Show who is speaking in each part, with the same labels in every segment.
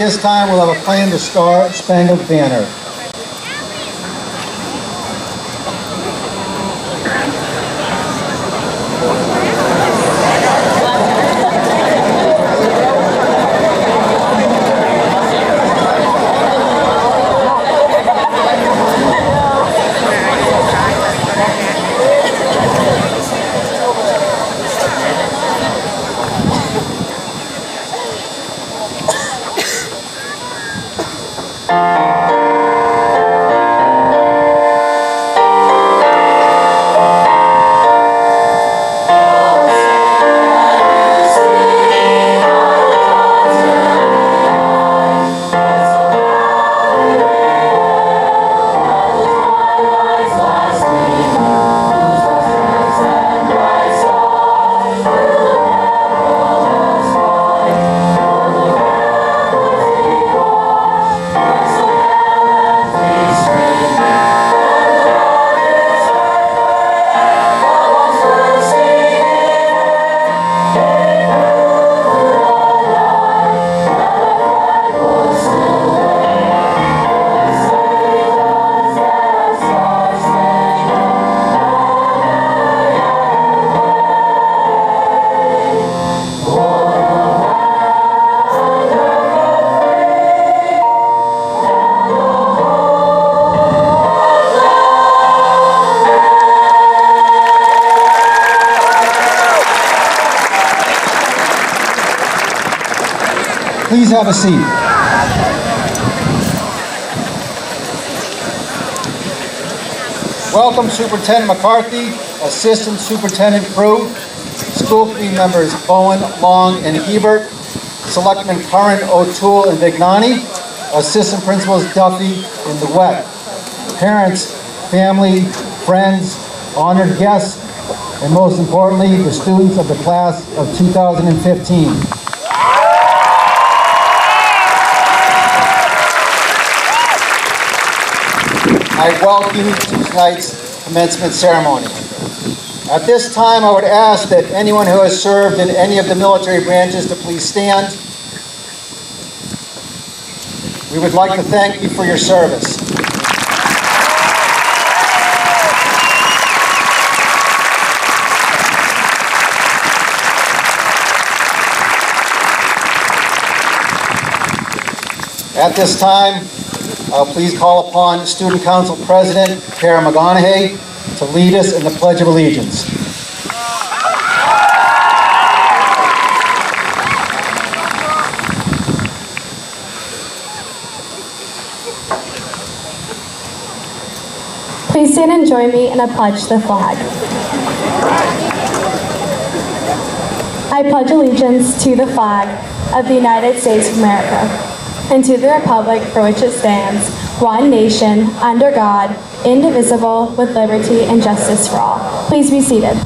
Speaker 1: this time, we'll have a play in the Star-Spangled Banner. Please have a seat. Welcome Superintendent McCarthy, Assistant Superintendent Crew, School Committee members Bowen, Long, and Hebert, Selectmen Curran, O'Toole, and Vignani, Assistant Principals Duffy and DeWett, parents, family, friends, honored guests, and most importantly, the students of the class of 2015. I welcome you to tonight's commencement ceremony. At this time, I would ask that anyone who has served in any of the military branches to please stand. We would like to thank you for your service. At this time, I'll please call upon Student Council President Kara McGonaghy to lead us in the Pledge of Allegiance.
Speaker 2: Please stand and join me in a pledge to the flag. I pledge allegiance to the flag of the United States of America and to the republic for which it stands, one nation, under God, indivisible, with liberty and justice for all. Please be seated.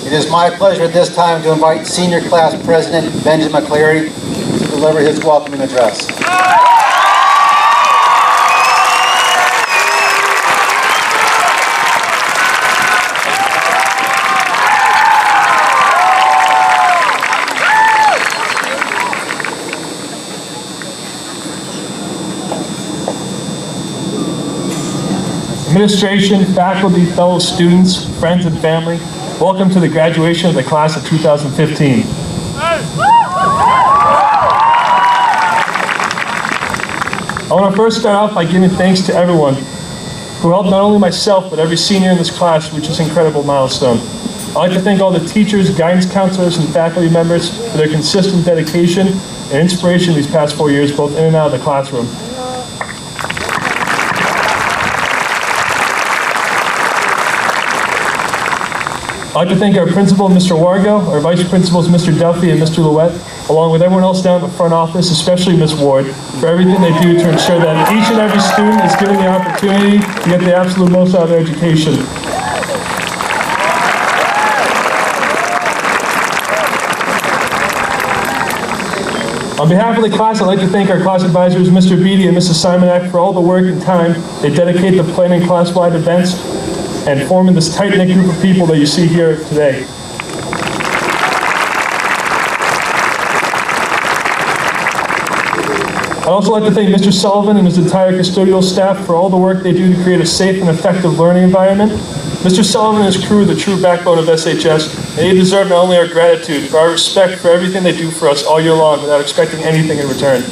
Speaker 1: It is my pleasure at this time to invite Senior Class President Benjamin McCleary to deliver his welcoming address.
Speaker 3: Administration, faculty, fellow students, friends, and family, welcome to the graduation of the class of 2015. I want to first start off by giving thanks to everyone who helped not only myself, but every senior in this class reach this incredible milestone. I'd like to thank all the teachers, guidance counselors, and faculty members for their consistent dedication and inspiration these past 4 years, both in and out of the classroom. I'd like to thank our principal, Mr. Wargo, our vice principals, Mr. Duffy and Mr. Louette, along with everyone else down in the front office, especially Ms. Ward, for everything they do to ensure that each and every student is given the opportunity to get the absolute most out of their education. On behalf of the class, I'd like to thank our class advisors, Mr. Beatty and Mrs. Simonak, for all the work and time they dedicate to planning class-wide events and forming this tight-knit group of people that you see here today. I'd also like to thank Mr. Sullivan and his entire custodial staff for all the work they do to create a safe and effective learning environment. Mr. Sullivan and his crew are the true backbone of SHS, and they deserve not only our gratitude, but our respect for everything they do for us all year long without expecting anything in return.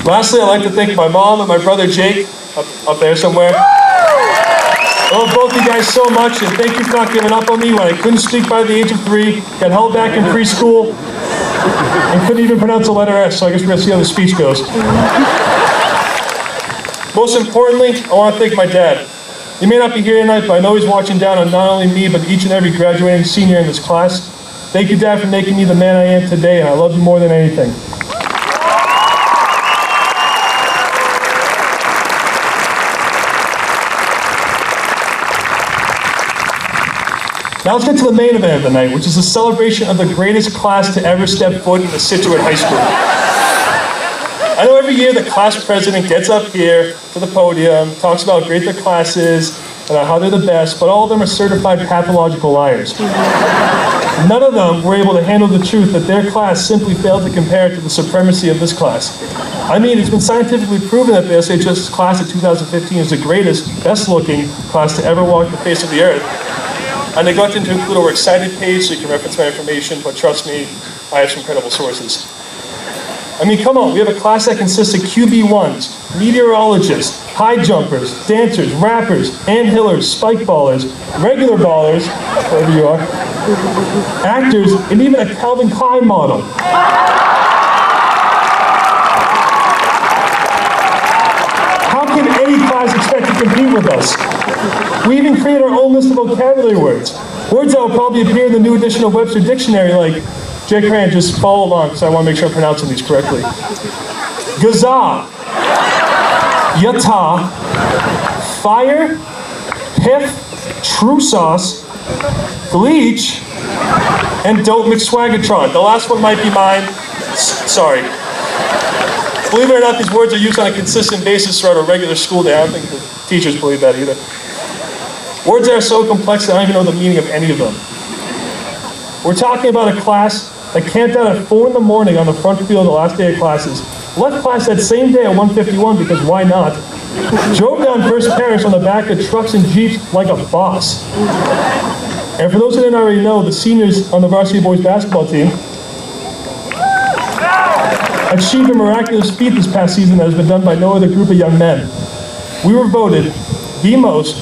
Speaker 3: Lastly, I'd like to thank my mom and my brother Jake, up there somewhere. I love both you guys so much, and thank you for not giving up on me when I couldn't speak by the age of 3, got held back in preschool, and couldn't even pronounce the letter S, so I guess we're going to see how the speech goes. Most importantly, I want to thank my dad. He may not be here tonight, but I know he's watching down on not only me, but each and every graduating senior in this class. Thank you, Dad, for making me the man I am today, and I love you more than anything. Now let's get to the main event of the night, which is the celebration of the greatest class to ever step foot in the Scituate High School. I know every year the class president gets up here to the podium, talks about how great their class is, and how they're the best, but all of them are certified pathological liars. None of them were able to handle the truth that their class simply failed to compare to the supremacy of this class. I mean, it's been scientifically proven that the SHS class of 2015 is the greatest, best-looking class to ever walk the face of the earth. I neglected to include our excited page so you can reference my information, but trust me, I have some credible sources. I mean, come on, we have a class that consists of QB1s, meteorologists, high jumpers, dancers, rappers, anthillers, spike ballers, regular ballers, wherever you are, actors, and even a Calvin Klein model. How can any class expect to compete with us? We even create our own list of vocabulary words. Words that will probably appear in the new edition of Webster Dictionary, like, Jake Rand, just follow along, because I want to make sure I'm pronouncing these correctly. Gaza, yata, fire, piff, true sauce, bleach, and dope McSwagatron. The last one might be mine. Sorry. Believe it or not, these words are used on a consistent basis throughout a regular school day. I don't think the teachers believe that either. Words that are so complex that I don't even know the meaning of any of them. We're talking about a class that camped out at 4 in the morning on the front field the last day of classes, left class that same day at 1:51 because why not, drove down First Parish on the back of trucks and Jeeps like a boss. And for those who didn't already know, the seniors on the varsity boys basketball team achieved a miraculous feat this past season that has been done by no other group of young men. We were voted the most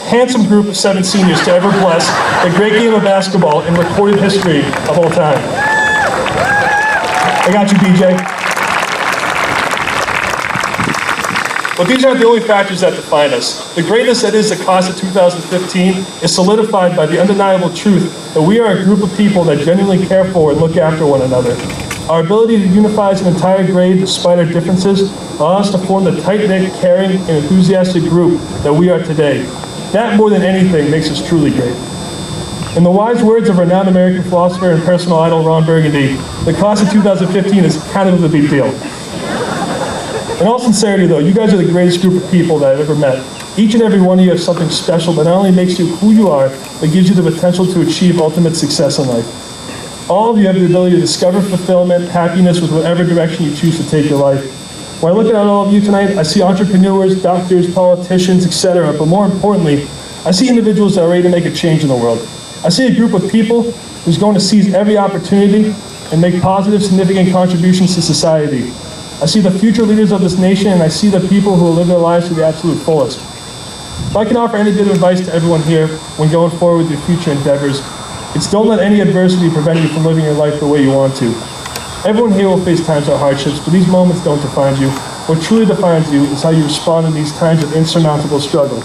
Speaker 3: handsome group of 7 seniors to ever bless the great game of basketball in recorded history of all time. I got you, DJ. But these aren't the only factors that define us. The greatness that is the class of 2015 is solidified by the undeniable truth that we are a group of people that genuinely care for and look after one another. Our ability to unify as an entire grade despite our differences allows us to form the tight-knit, caring, and enthusiastic group that we are today. That, more than anything, makes us truly great. In the wise words of renowned American philosopher and personal idol Ron Burgundy, the class of 2015 is kind of a big deal. In all sincerity, though, you guys are the greatest group of people that I've ever met. Each and every one of you has something special that not only makes you who you are, but gives you the potential to achieve ultimate success in life. All of you have the ability to discover fulfillment, happiness with whatever direction you choose to take your life. When I look at all of you tonight, I see entrepreneurs, doctors, politicians, etc., but more importantly, I see individuals that are ready to make a change in the world. I see a group of people who's going to seize every opportunity and make positive, significant contributions to society. I see the future leaders of this nation, and I see the people who will live their lives to the absolute fullest. If I can offer any bit of advice to everyone here when going forward with your future endeavors, it's don't let any adversity prevent you from living your life the way you want to. Everyone here will face times of hardships, but these moments don't define you. What truly defines you is how you respond in these times of insurmountable struggle.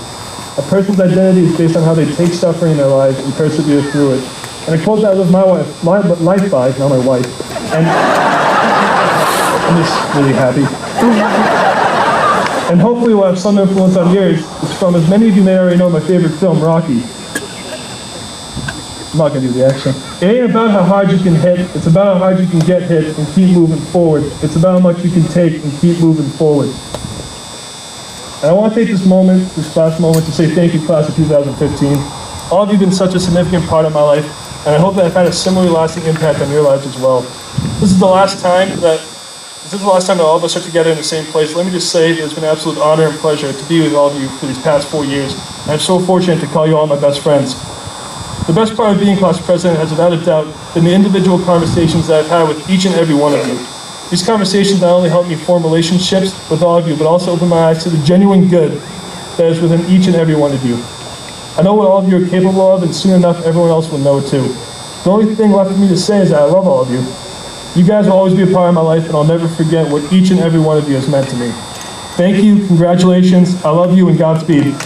Speaker 3: A person's identity is based on how they take suffering in their lives and persevere through it. And a quote that I live my life by, not my wife, and I'm just really happy. And hopefully will have some influence on yours. It's from, as many of you may already know, my favorite film, Rocky. I'm not gonna do the action. It ain't about how hard you can hit, it's about how hard you can get hit and keep moving forward. It's about how much you can take and keep moving forward. And I want to take this class moment, to say thank you, class of 2015. All of you have been such a significant part of my life, and I hope that I've had a similarly lasting impact on your lives as well. This is the last time that all of us are together in the same place. Let me just say it's been an absolute honor and pleasure to be with all of you for these past 4 years. And I'm so fortunate to call you all my best friends. The best part of being class president has without a doubt been the individual conversations that I've had with each and every one of you. These conversations not only help me form relationships with all of you, but also open my eyes to the genuine good that is within each and every one of you. I know what all of you are capable of, and soon enough everyone else will know too. The only thing left for me to say is that I love all of you. You guys will always be a part of my life, and I'll never forget what each and every one of you has meant to me. Thank you, congratulations, I love you, and Godspeed.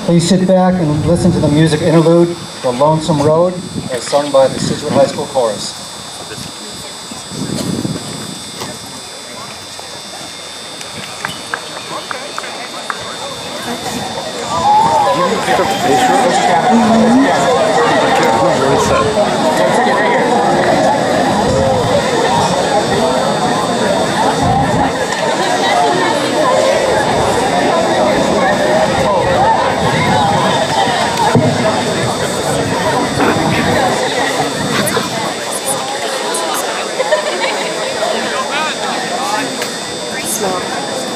Speaker 1: Please sit back and listen to the music interlude, The Lonesome Road, as sung by the Scituate High School Chorus.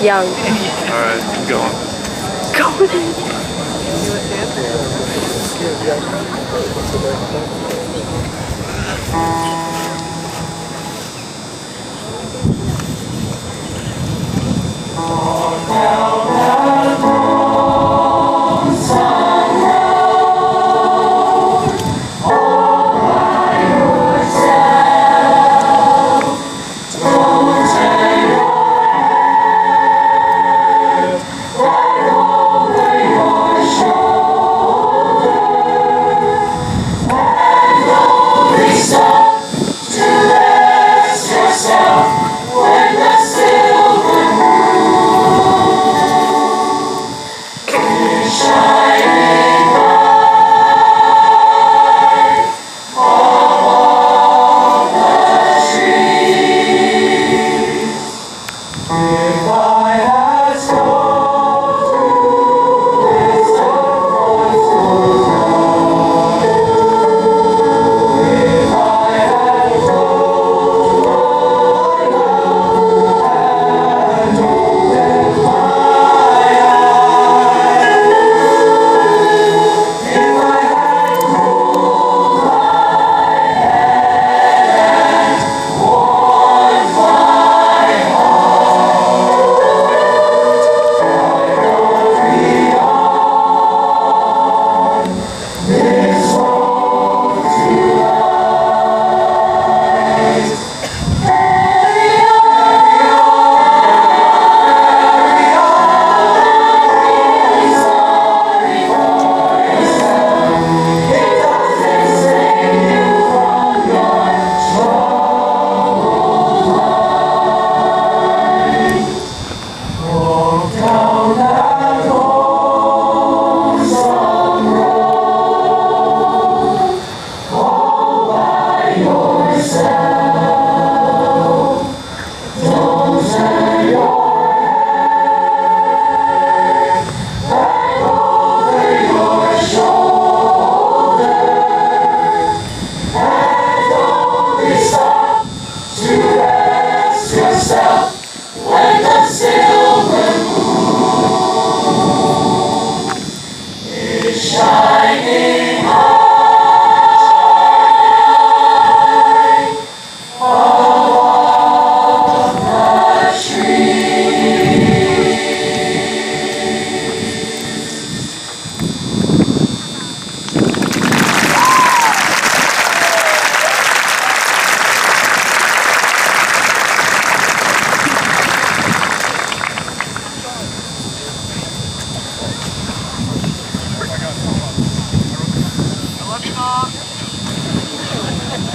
Speaker 4: Young.
Speaker 5: All right, go on.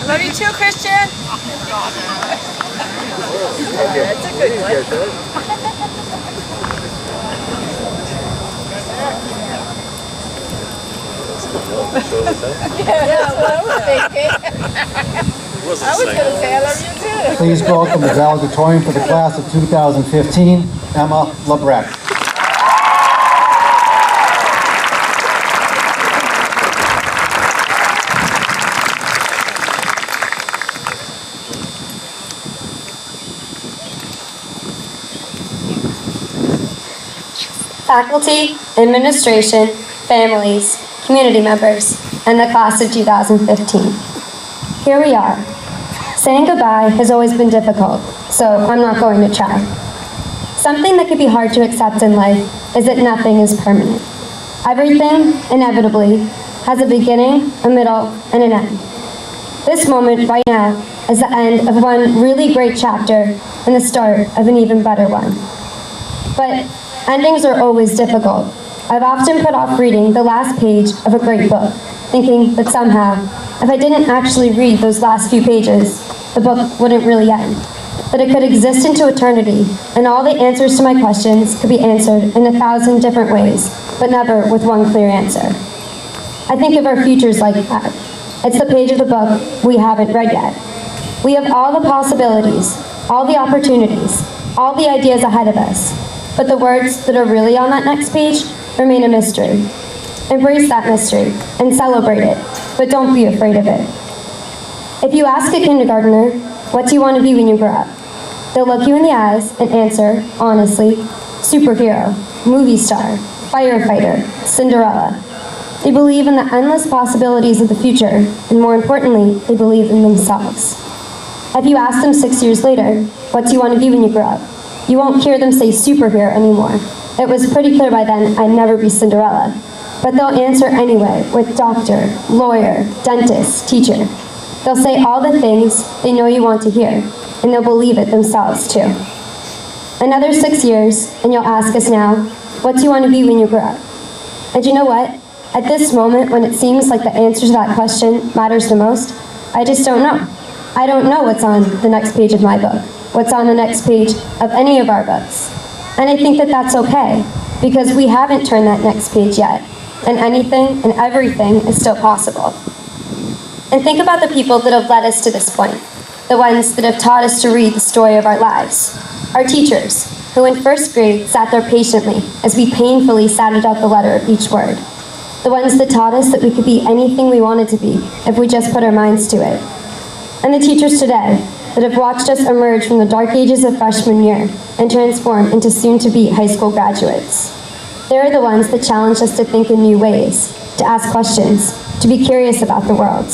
Speaker 4: Love you too, Christian. That's a good one. Yeah, that's what I was thinking. I was going to say I love you too.
Speaker 1: Please welcome the valedictorian for the class of 2015, Emma Labreck.
Speaker 6: Faculty, administration, families, community members, and the class of 2015. Here we are. Saying goodbye has always been difficult, so I'm not going to try. Something that can be hard to accept in life is that nothing is permanent. Everything, inevitably, has a beginning, a middle, and an end. This moment right now is the end of one really great chapter and the start of an even better one. But endings are always difficult. I've often put off reading the last page of a great book, thinking that somehow, if I didn't actually read those last few pages, the book wouldn't really end. That it could exist into eternity, and all the answers to my questions could be answered in 1,000 different ways, but never with one clear answer. I think of our futures like that. It's the page of the book we haven't read yet. We have all the possibilities, all the opportunities, all the ideas ahead of us, but the words that are really on that next page remain a mystery. Embrace that mystery and celebrate it, but don't be afraid of it. If you ask a kindergartner, what do you want to be when you grow up? They'll look you in the eyes and answer, honestly, superhero, movie star, firefighter, Cinderella. They believe in the endless possibilities of the future, and more importantly, they believe in themselves. If you ask them 6 years later, what do you want to be when you grow up? You won't hear them say superhero anymore. It was pretty clear by then I'd never be Cinderella. But they'll answer anyway with doctor, lawyer, dentist, teacher. They'll say all the things they know you want to hear, and they'll believe it themselves too. Another 6 years, and you'll ask us now, what do you want to be when you grow up? And you know what? At this moment, when it seems like the answer to that question matters the most, I just don't know. I don't know what's on the next page of my book, what's on the next page of any of our books. And I think that that's okay, because we haven't turned that next page yet, and anything and everything is still possible. And think about the people that have led us to this point, the ones that have taught us to read the story of our lives. Our teachers, who in first grade sat there patiently as we painfully sounded out the letter of each word. The ones that taught us that we could be anything we wanted to be if we just put our minds to it. And the teachers today that have watched us emerge from the dark ages of freshman year and transform into soon-to-be high school graduates. They're the ones that challenged us to think in new ways, to ask questions, to be curious about the world.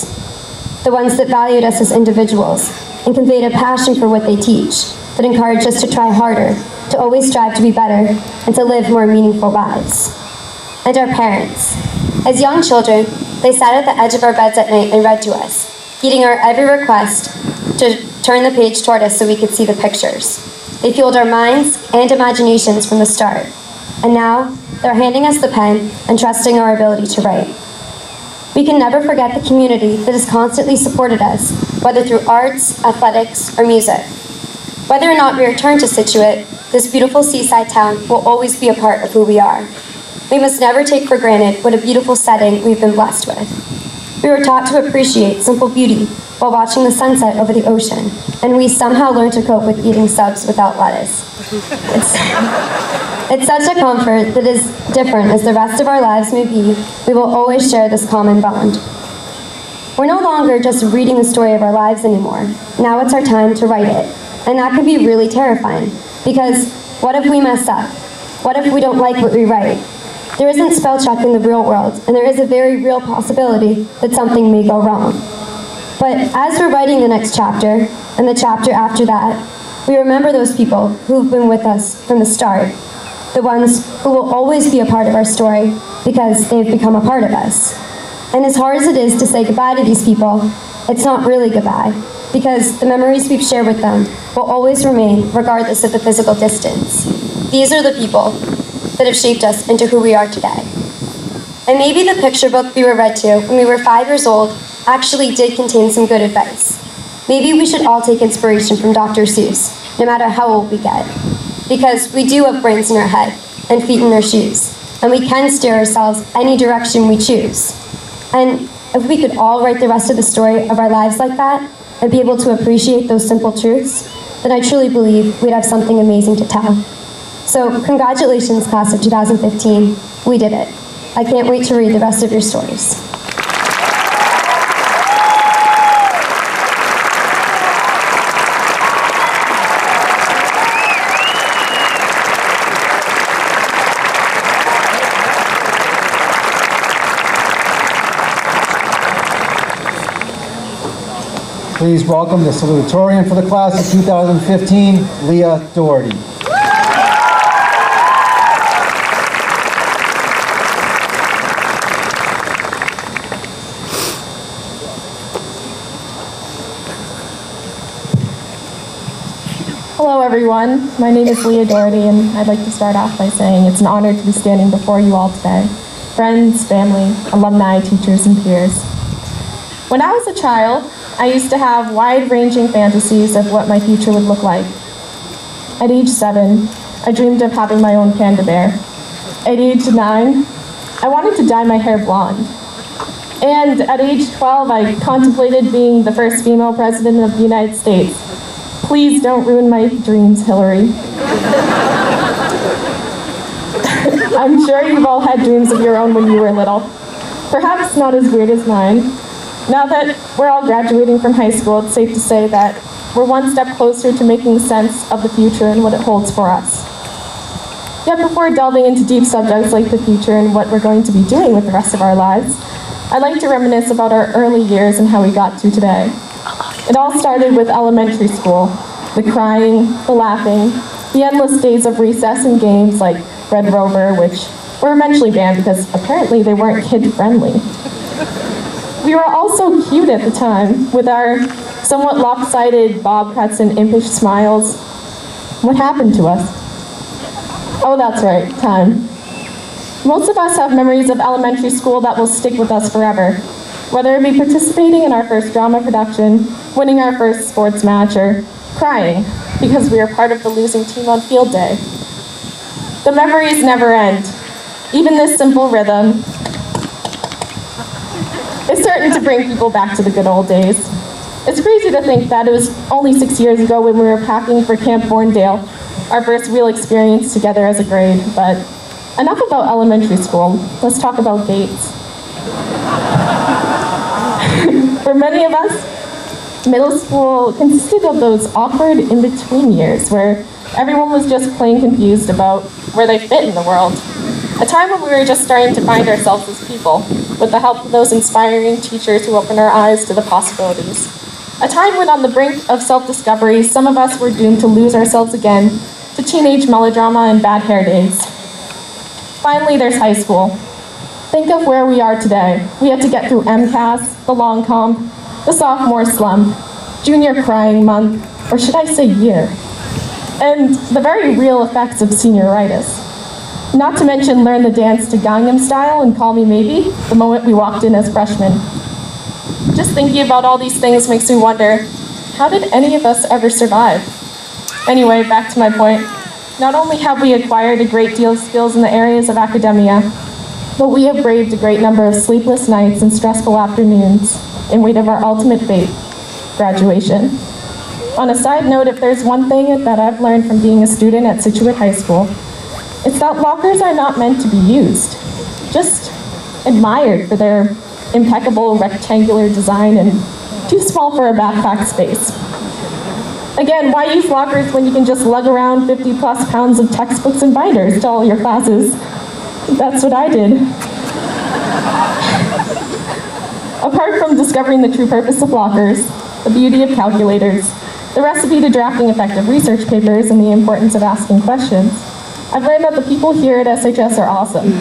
Speaker 6: The ones that valued us as individuals and conveyed a passion for what they teach, that encouraged us to try harder, to always strive to be better, and to live more meaningful lives. And our parents. As young children, they sat at the edge of our beds at night and read to us, heeding our every request to turn the page toward us so we could see the pictures. They fueled our minds and imaginations from the start. And now, they're handing us the pen and trusting our ability to write. We can never forget the community that has constantly supported us, whether through arts, athletics, or music. Whether or not we return to Scituate, this beautiful seaside town will always be a part of who we are. We must never take for granted what a beautiful setting we've been blessed with. We were taught to appreciate simple beauty while watching the sunset over the ocean, and we somehow learned to cope with eating subs without lettuce. It's such a comfort that as different as the rest of our lives may be, we will always share this common bond. We're no longer just reading the story of our lives anymore. Now it's our time to write it, and that can be really terrifying, because what if we mess up? What if we don't like what we write? There isn't spell check in the real world, and there is a very real possibility that something may go wrong. But as we're writing the next chapter, and the chapter after that, we remember those people who've been with us from the start, the ones who will always be a part of our story because they've become a part of us. And as hard as it is to say goodbye to these people, it's not really goodbye, because the memories we've shared with them will always remain regardless of the physical distance. These are the people that have shaped us into who we are today. And maybe the picture book we were read to when we were 5 years old actually did contain some good advice. Maybe we should all take inspiration from Dr. Seuss, no matter how old we get. Because we do have brains in our head and feet in our shoes, and we can steer ourselves any direction we choose. And if we could all write the rest of the story of our lives like that, and be able to appreciate those simple truths, then I truly believe we'd have something amazing to tell. So congratulations, class of 2015. We did it. I can't wait to read the rest of your stories.
Speaker 1: Please welcome the salutatorian for the class of 2015, Leah Doherty.
Speaker 7: Hello everyone, my name is Leah Doherty and I'd like to start off by saying it's an honor to be standing before you all today. Friends, family, alumni, teachers, and peers. When I was a child, I used to have wide-ranging fantasies of what my future would look like. At age 7, I dreamed of having my own panda bear. At age 9, I wanted to dye my hair blonde. And at age 12, I contemplated being the first female president of the United States. Please don't ruin my dreams, Hillary. I'm sure you've all had dreams of your own when you were little. Perhaps not as weird as mine. Now that we're all graduating from high school, it's safe to say that we're one step closer to making sense of the future and what it holds for us. Yet before delving into deep subjects like the future and what we're going to be doing with the rest of our lives, I'd like to reminisce about our early years and how we got to today. It all started with elementary school. The crying, the laughing, the endless days of recess and games like Red Rover, which were eventually banned because apparently they weren't kid-friendly. We were all so cute at the time, with our somewhat lopsided bob cuts and impish smiles. What happened to us? Oh, that's right, time. Most of us have memories of elementary school that will stick with us forever, whether it be participating in our first drama production, winning our first sports match, or crying because we were part of the losing team on field day. The memories never end. Even this simple rhythm is certain to bring people back to the good old days. It's crazy to think that it was only 6 years ago when we were packing for Camp Borndale, our first real experience together as a grade, but enough about elementary school. Let's talk about dates. For many of us, middle school consisted of those awkward in-between years where everyone was just plain confused about where they fit in the world. A time when we were just starting to find ourselves as people, with the help of those inspiring teachers who opened our eyes to the possibilities. A time when on the brink of self-discovery, some of us were doomed to lose ourselves again to teenage melodrama and bad hair days. Finally, there's high school. Think of where we are today. We had to get through MCAS, the long comp, the sophomore slump, junior crying month, or should I say year, and the very real effects of senioritis. Not to mention learn the dance to Gangnam Style and Call Me Maybe the moment we walked in as freshmen. Just thinking about all these things makes me wonder, how did any of us ever survive? Anyway, back to my point. Not only have we acquired a great deal of skills in the areas of academia, but we have braved a great number of sleepless nights and stressful afternoons in wait of our ultimate fate, graduation. On a side note, if there's one thing that I've learned from being a student at Scituate High School, it's that lockers are not meant to be used, just admired for their impeccable rectangular design and too small for a backpack space. Again, why use lockers when you can just lug around 50 plus pounds of textbooks and binders to all your classes? That's what I did. Apart from discovering the true purpose of lockers, the beauty of calculators, the recipe to drafting effective research papers, and the importance of asking questions, I've learned that the people here at SHS are awesome,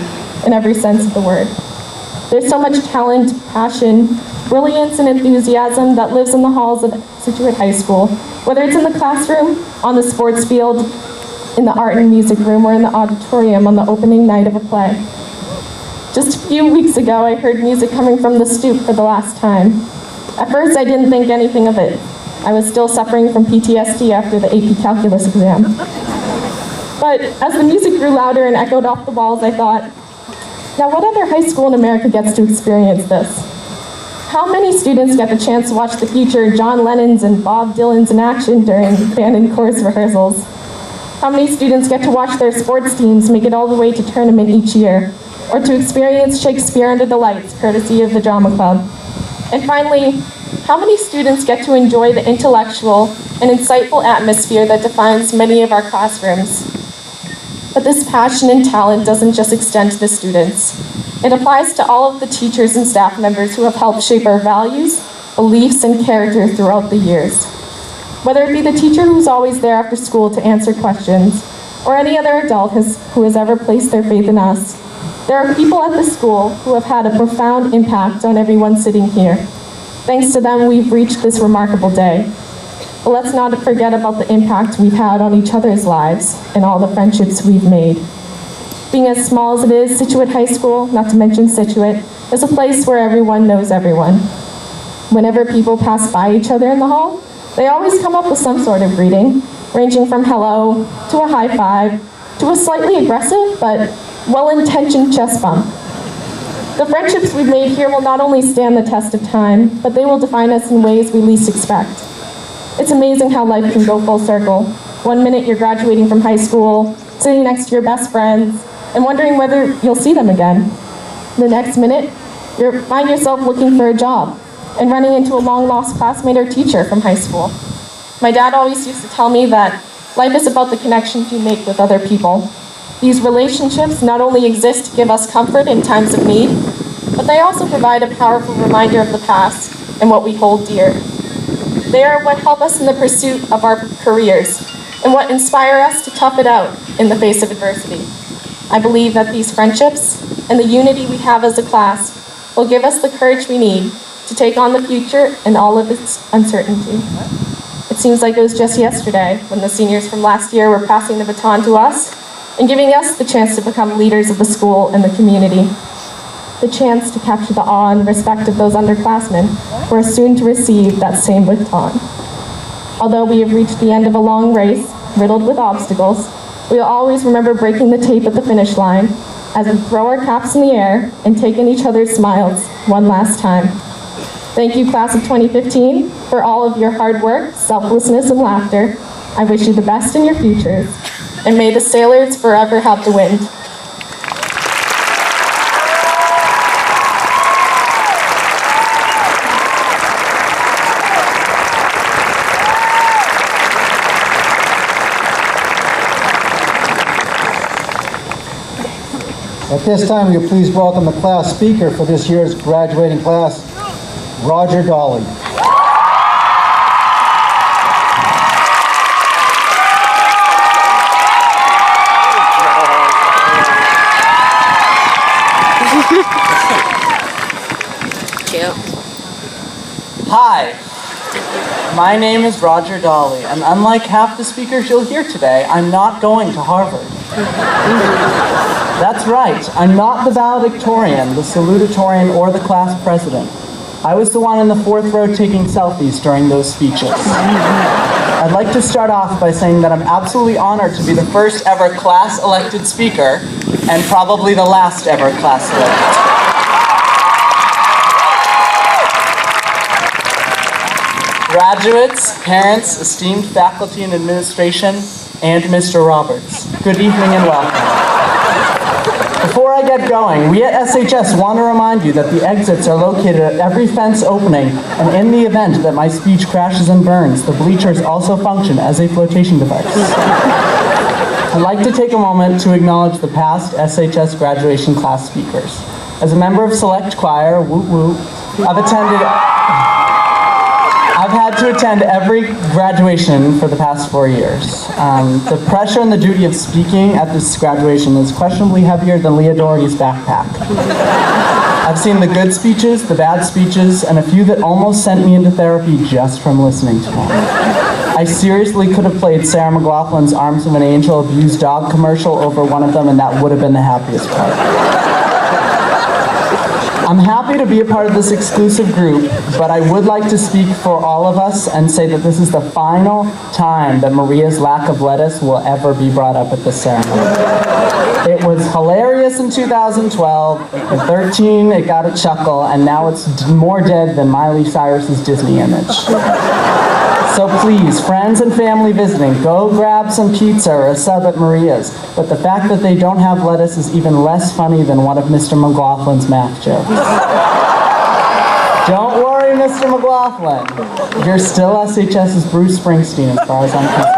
Speaker 7: in every sense of the word. There's so much talent, passion, brilliance, and enthusiasm that lives in the halls of Scituate High School, whether it's in the classroom, on the sports field, in the art and music room, or in the auditorium on the opening night of a play. Just a few weeks ago, I heard music coming from the stoop for the last time. At first, I didn't think anything of it. I was still suffering from PTSD after the AP Calculus exam. But as the music grew louder and echoed off the walls, I thought, now what other high school in America gets to experience this? How many students get the chance to watch the future John Lennon's and Bob Dylan's in action during band and chorus rehearsals? How many students get to watch their sports teams make it all the way to tournament each year? Or to experience Shakespeare Under the Lights, courtesy of the Drama Club? And finally, how many students get to enjoy the intellectual and insightful atmosphere that defines many of our classrooms? But this passion and talent doesn't just extend to the students. It applies to all of the teachers and staff members who have helped shape our values, beliefs, and character throughout the years. Whether it be the teacher who's always there after school to answer questions, or any other adult who has ever placed their faith in us, there are people at the school who have had a profound impact on everyone sitting here. Thanks to them, we've reached this remarkable day. But let's not forget about the impact we've had on each other's lives and all the friendships we've made. Being as small as it is, Scituate High School, not to mention Scituate, is a place where everyone knows everyone. Whenever people pass by each other in the hall, they always come up with some sort of greeting, ranging from hello, to a high five, to a slightly aggressive but well-intentioned chest bump. The friendships we've made here will not only stand the test of time, but they will define us in ways we least expect. It's amazing how life can go full circle. One minute you're graduating from high school, sitting next to your best friends, and wondering whether you'll see them again. The next minute, you find yourself looking for a job and running into a long-lost classmate or teacher from high school. My dad always used to tell me that life is about the connections you make with other people. These relationships not only exist to give us comfort in times of need, but they also provide a powerful reminder of the past and what we hold dear. They are what help us in the pursuit of our careers and what inspire us to tough it out in the face of adversity. I believe that these friendships and the unity we have as a class will give us the courage we need to take on the future and all of its uncertainty. It seems like it was just yesterday when the seniors from last year were passing the baton to us and giving us the chance to become leaders of the school and the community. The chance to capture the awe and respect of those underclassmen who are soon to receive that same baton. Although we have reached the end of a long race, riddled with obstacles, we will always remember breaking the tape at the finish line as we throw our caps in the air and take in each other's smiles one last time. Thank you, class of 2015, for all of your hard work, selflessness, and laughter. I wish you the best in your futures, and may the sailors forever have the wind.
Speaker 1: At this time, will you please welcome the class speaker for this year's graduating class, Roger Dolly.
Speaker 8: Hi, my name is Roger Dolly, and unlike half the speakers you'll hear today, I'm not going to Harvard. That's right, I'm not the valedictorian, the salutatorian, or the class president. I was the one in the fourth row taking selfies during those speeches. I'd like to start off by saying that I'm absolutely honored to be the first ever class-elected speaker, and probably the last ever class-elected. Graduates, parents, esteemed faculty and administration, and Mr. Roberts, good evening and welcome. Before I get going, we at SHS want to remind you that the exits are located at every fence opening, and in the event that my speech crashes and burns, the bleachers also function as a flotation device. I'd like to take a moment to acknowledge the past SHS graduation class speakers. As a member of Select Choir, woot woot, I've had to attend every graduation for the past 4 years. The pressure and the duty of speaking at this graduation is questionably heavier than Leah Doherty's backpack. I've seen the good speeches, the bad speeches, and a few that almost sent me into therapy just from listening to them. I seriously could have played Sarah McLachlan's Arms of an Angel abused dog commercial over one of them, and that would have been the happiest part. I'm happy to be a part of this exclusive group, but I would like to speak for all of us and say that this is the final time that Maria's lack of lettuce will ever be brought up at this ceremony. It was hilarious in 2012, in 13 it got a chuckle, and now it's more dead than Miley Cyrus's Disney image. So please, friends and family visiting, go grab some pizza or a sub at Maria's. But the fact that they don't have lettuce is even less funny than one of Mr. McLaughlin's math jokes. Don't worry, Mr. McLaughlin. You're still SHS's Bruce Springsteen as far as I'm concerned.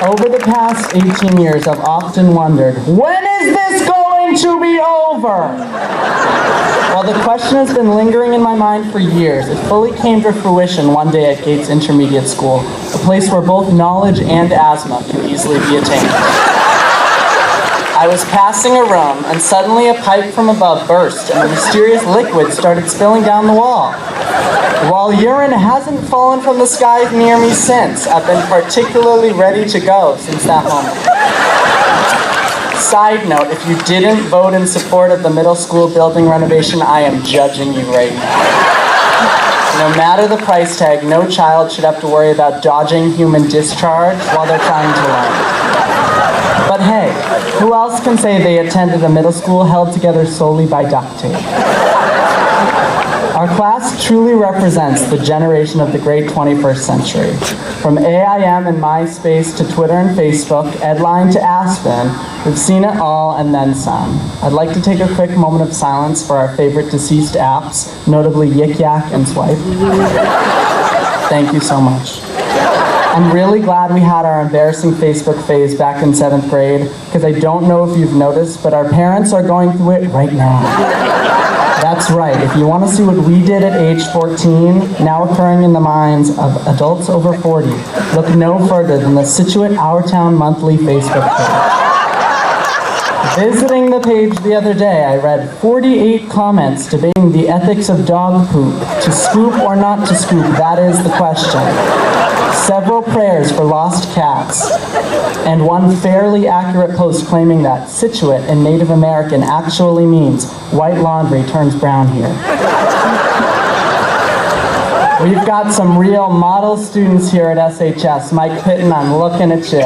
Speaker 8: Over the past 18 years, I've often wondered, when is this going to be over? While the question has been lingering in my mind for years, it fully came to fruition one day at Gates Intermediate School, a place where both knowledge and asthma can easily be attained. I was passing a room, and suddenly a pipe from above burst, and a mysterious liquid started spilling down the wall. While urine hasn't fallen from the sky near me since, I've been particularly ready to go since that moment. Side note, if you didn't vote in support of the middle school building renovation, I am judging you right now. No matter the price tag, no child should have to worry about dodging human discharge while they're trying to learn. But hey, who else can say they attended a middle school held together solely by duct tape? Our class truly represents the generation of the great 21st century. From AIM and MySpace to Twitter and Facebook, Edline to Aspen, we've seen it all and then some. I'd like to take a quick moment of silence for our favorite deceased apps, notably Yik Yak and Swipe. Thank you so much. I'm really glad we had our embarrassing Facebook phase back in 7th grade, because I don't know if you've noticed, but our parents are going through it right now. That's right, if you want to see what we did at age 14, now occurring in the minds of adults over 40, look no further than the Scituate Our Town Monthly Facebook page. Visiting the page the other day, I read 48 comments debating the ethics of dog poop. To scoop or not to scoop, that is the question. Several prayers for lost cats, and one fairly accurate post claiming that Scituate in Native American actually means white laundry turns brown here. We've got some real model students here at SHS. Mike Pitton, I'm looking at you.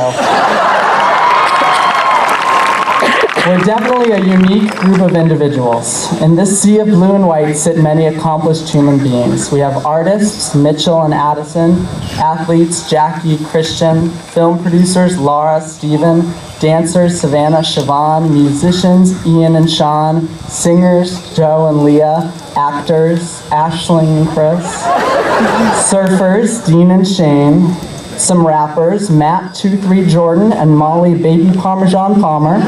Speaker 8: We're definitely a unique group of individuals. In this sea of blue and white sit many accomplished human beings. We have artists, Mitchell and Addison, athletes, Jackie, Christian, film producers, Laura, Stephen, dancers, Savannah, Siobhan, musicians, Ian and Sean, singers, Joe and Leah, actors, Aisling and Chris, surfers, Dean and Shane, some rappers, Matt 23 Jordan and Molly Baby Parmesan Palmer,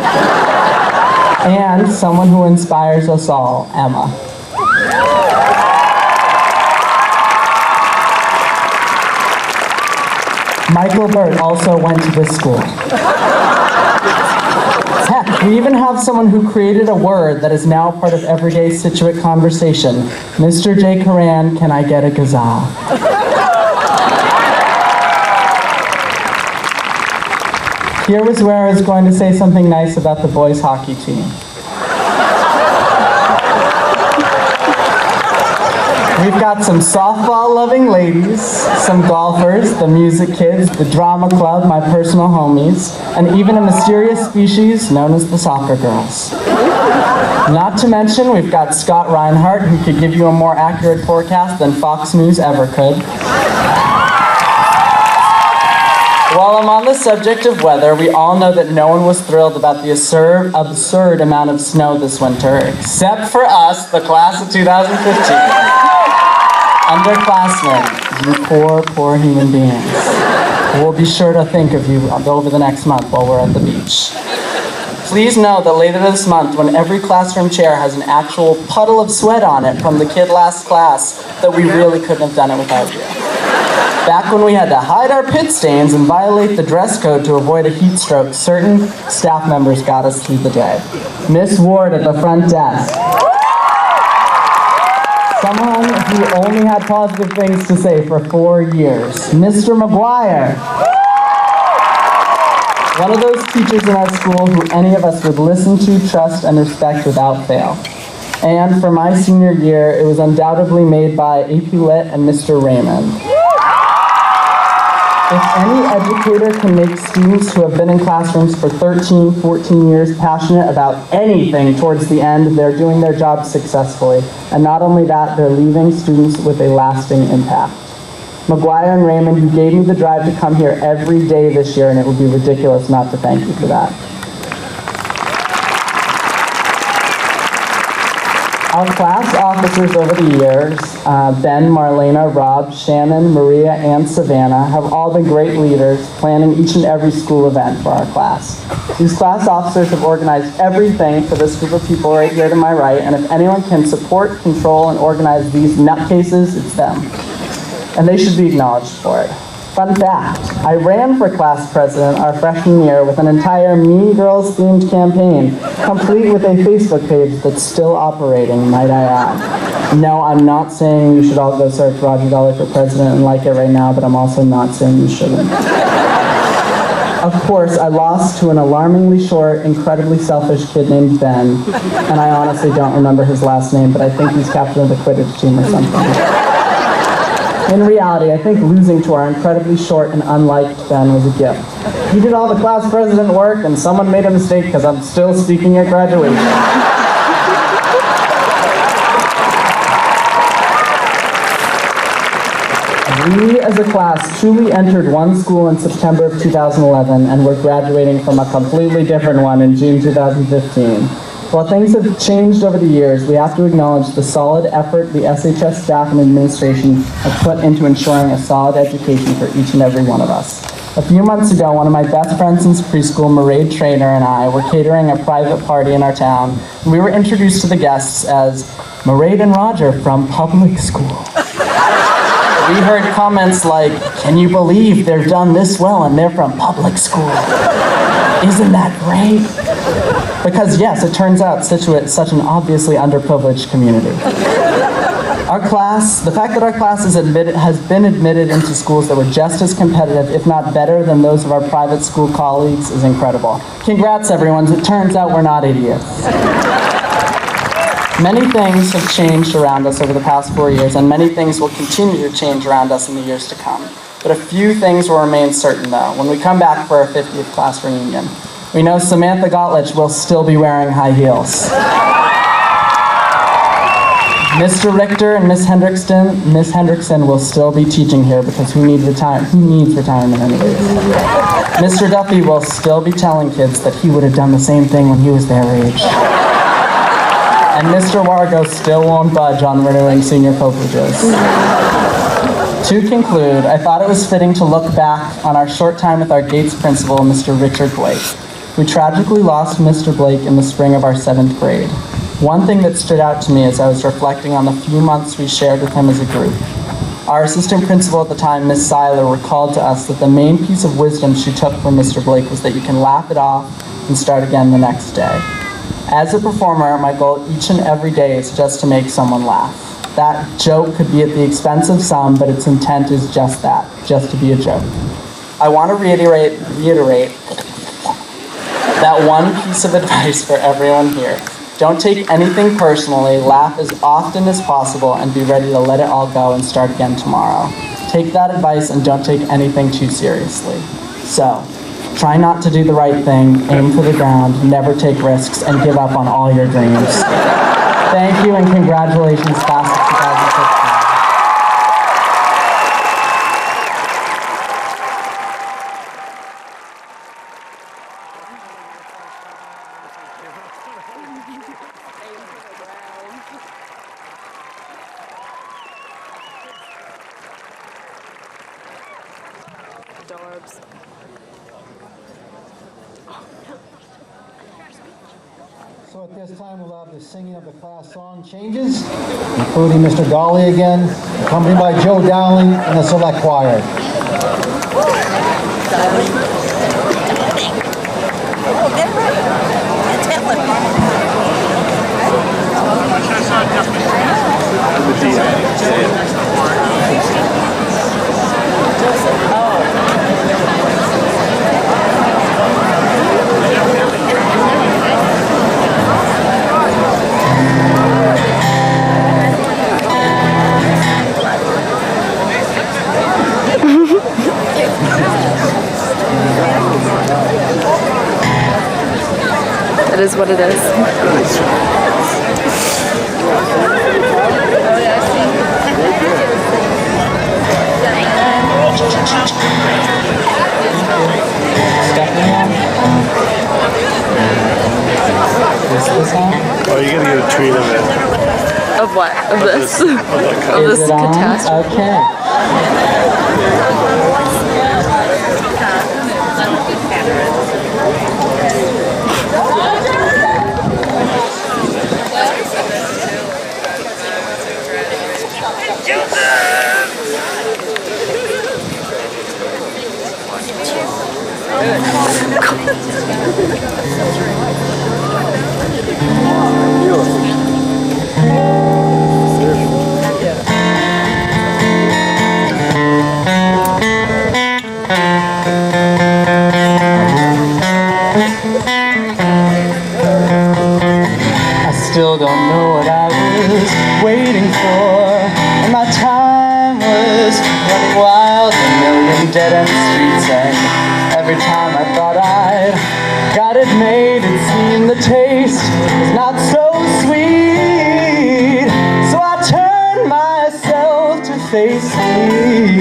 Speaker 8: and someone who inspires us all, Emma. Michael Burt also went to this school. Heck, we even have someone who created a word that is now part of everyday Scituate conversation. Mr. J. Coran, can I get a gazaa? Here was where I was going to say something nice about the boys' hockey team. We've got some softball-loving ladies, some golfers, the music kids, the drama club, my personal homies, and even a mysterious species known as the soccer girls. Not to mention, we've got Scott Reinhardt, who could give you a more accurate forecast than Fox News ever could. While I'm on the subject of weather, we all know that no one was thrilled about the absurd amount of snow this winter, except for us, the class of 2015. Underclassmen, you poor, poor human beings. We'll be sure to think of you over the next month while we're at the beach. Please know that later this month, when every classroom chair has an actual puddle of sweat on it from the kid last class, that we really couldn't have done it without you. Back when we had to hide our pit stains and violate the dress code to avoid a heat stroke, certain staff members got us through the day. Miss Ward at the front desk. Someone who only had positive things to say for 4 years. Mr. McGuire. One of those teachers in our school who any of us would listen to, trust, and respect without fail. And for my senior year, it was undoubtedly made by AP Lit and Mr. Raymond. If any educator can make students who have been in classrooms for 13, 14 years passionate about anything towards the end, they're doing their job successfully. And not only that, they're leaving students with a lasting impact. McGuire and Raymond, you gave me the drive to come here every day this year, and it would be ridiculous not to thank you for that. Our class officers over the years, Ben, Marlena, Rob, Shannon, Maria, and Savannah, have all been great leaders, planning each and every school event for our class. These class officers have organized everything for this group of people right here to my right, and if anyone can support, control, and organize these nutcases, it's them. And they should be acknowledged for it. Fun fact, I ran for class president our freshman year with an entire Mean Girls themed campaign, complete with a Facebook page that's still operating, might I add. No, I'm not saying you should all go search Roger Dolly for president and like it right now, but I'm also not saying you shouldn't. Of course, I lost to an alarmingly short, incredibly selfish kid named Ben, and I honestly don't remember his last name, but I think he's captain of the Quidditch team or something. In reality, I think losing to our incredibly short and unliked Ben was a gift. He did all the class president work, and someone made a mistake because I'm still speaking at graduation. We as a class truly entered one school in September of 2011, and we're graduating from a completely different one in June 2015. While things have changed over the years, we have to acknowledge the solid effort the SHS staff and administration have put into ensuring a solid education for each and every one of us. A few months ago, one of my best friends since preschool, Mairead Traynor, and I were catering a private party in our town, and we were introduced to the guests as Mairead and Roger from public school. We heard comments like, "Can you believe they're done this well and they're from public school? Isn't that great?" Because yes, it turns out Scituate is such an obviously underprivileged community. Our class, the fact that our class has been admitted into schools that were just as competitive, if not better, than those of our private school colleagues is incredible. Congrats, everyone. It turns out we're not idiots. Many things have changed around us over the past 4 years, and many things will continue to change around us in the years to come. But a few things will remain certain, though, when we come back for our 50th class reunion. We know Samantha Gottlich will still be wearing high heels. Mr. Richter and Miss Hendrickson will still be teaching here because who needs retirement anyways? Mr. Duffy will still be telling kids that he would have done the same thing when he was their age. And Mr. Wargo still won't budge on renewing senior privileges. To conclude, I thought it was fitting to look back on our short time with our Gates principal, Mr. Richard Blake. We tragically lost Mr. Blake in the spring of our 7th grade. One thing that stood out to me as I was reflecting on the few months we shared with him as a group. Our assistant principal at the time, Miss Seiler, recalled to us that the main piece of wisdom she took from Mr. Blake was that you can laugh it off and start again the next day. As a performer, my goal each and every day is just to make someone laugh. That joke could be at the expense of some, but its intent is just that, just to be a joke. I want to reiterate that one piece of advice for everyone here. Don't take anything personally, laugh as often as possible, and be ready to let it all go and start again tomorrow. Take that advice and don't take anything too seriously. So, try not to do the right thing, aim for the ground, never take risks, and give up on all your dreams. Thank you and congratulations, class of 2015.
Speaker 1: So at this time, we'll have the singing of the class song changes, including Mr. Dolly again, accompanied by Joe Dowling and the select choir.
Speaker 4: That is what it is.
Speaker 8: Is this on?
Speaker 5: Oh, you gotta get a tweet of it.
Speaker 4: Of what? Of this? Of
Speaker 8: Is
Speaker 4: this
Speaker 8: it on?
Speaker 4: catastrophe.
Speaker 8: Okay. I still don't know what I was waiting for, and my time was running wild, a million dead-end streets, and every time I thought I'd got it made, it seemed the taste was not so sweet. So I turned myself to face me,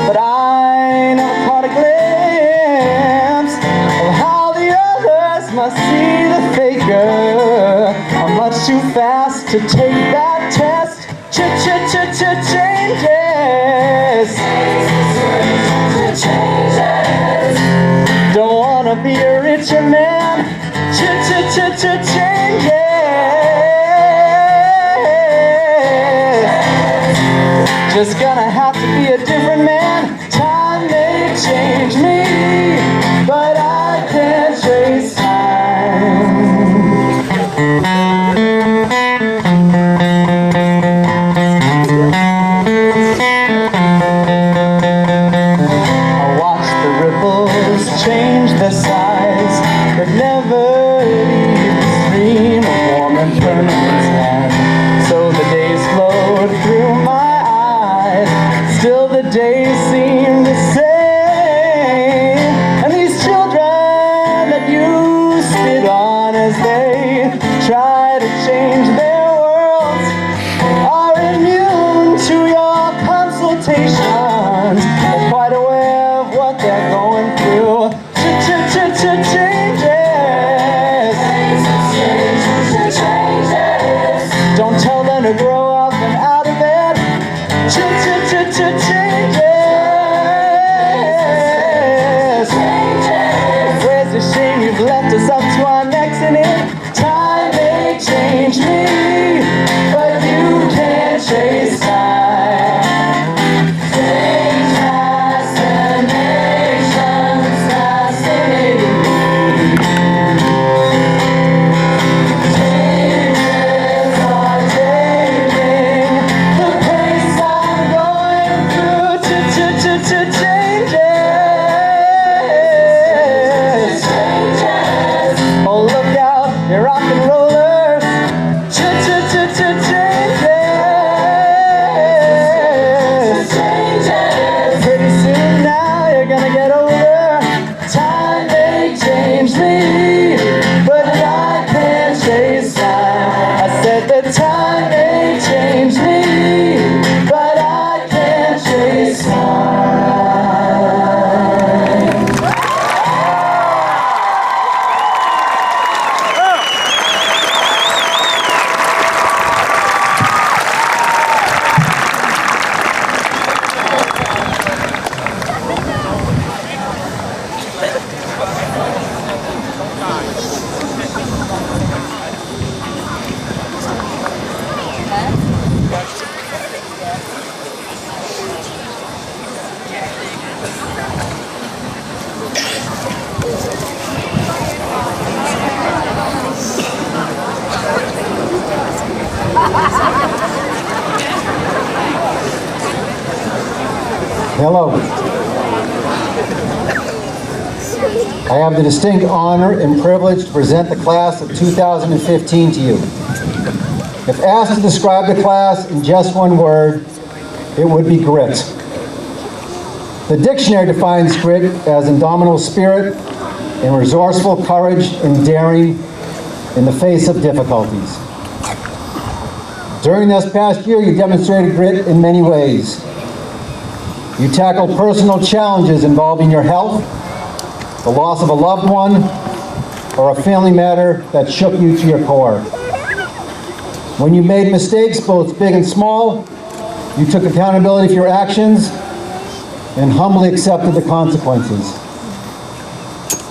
Speaker 8: but I never caught a glimpse of how the others must see the faker. I'm much too fast to take that test. Changes. Don't wanna be a richer man. Changes. Just gonna have to be a different man. Time may change me, but I can't chase time. I watch the ripples change their size, but never leave the stream of warm and permanent sand. So the days flowed through my eyes, still the days seem the same. And these children that you spit on as they try to change their worlds are immune to your consultations. They're quite aware of what they're going through. Changes. Don't tell them to grow up and out of bed. Changes. Where's the shame you've left us up to our necks in it? Time may change me, but you can't chase time. Change fascinations fascinating me. Changes are changing the pace I'm going through. Changes. Oh, look out, you're rock and rollers. Changes. Pretty soon now you're gonna get older. Time may change me, but I can't chase time. I said that time may change me, but I can't chase time.
Speaker 1: Hello. I have the distinct honor and privilege to present the class of 2015 to you. If asked to describe the class in just one word, it would be grit. The dictionary defines grit as indomitable spirit and resourceful courage and daring in the face of difficulties. During this past year, you demonstrated grit in many ways. You tackled personal challenges involving your health, the loss of a loved one, or a family matter that shook you to your core. When you made mistakes, both big and small, you took accountability for your actions and humbly accepted the consequences.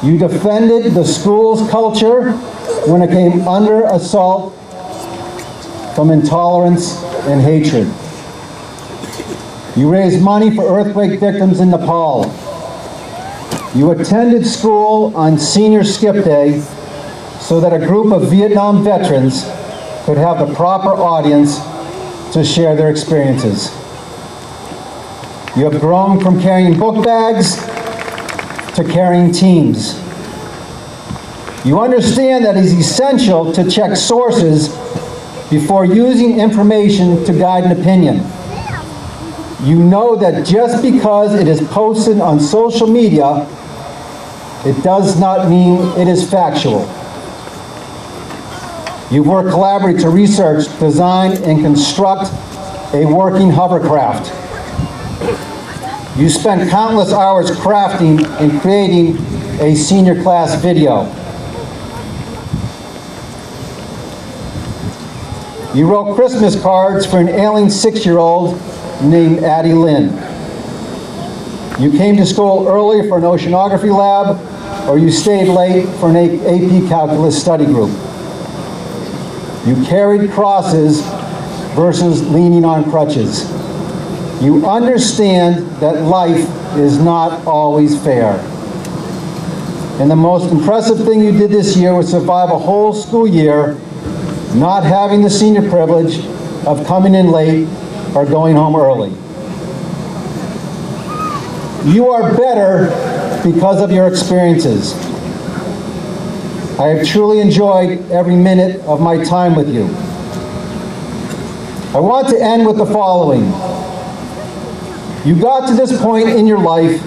Speaker 1: You defended the school's culture when it came under assault from intolerance and hatred. You raised money for earthquake victims in Nepal. You attended school on Senior Skip Day so that a group of Vietnam veterans could have the proper audience to share their experiences. You have grown from carrying book bags to carrying teams. You understand that it is essential to check sources before using information to guide an opinion. You know that just because it is posted on social media, it does not mean it is factual. You work collaboratively to research, design, and construct a working hovercraft. You spent countless hours crafting and creating a senior class video. You wrote Christmas cards for an ailing 6-year-old named Addie Lynn. You came to school early for an oceanography lab, or you stayed late for an AP calculus study group. You carried crosses versus leaning on crutches. You understand that life is not always fair. And the most impressive thing you did this year was survive a whole school year not having the senior privilege of coming in late or going home early. You are better because of your experiences. I have truly enjoyed every minute of my time with you. I want to end with the following. You got to this point in your life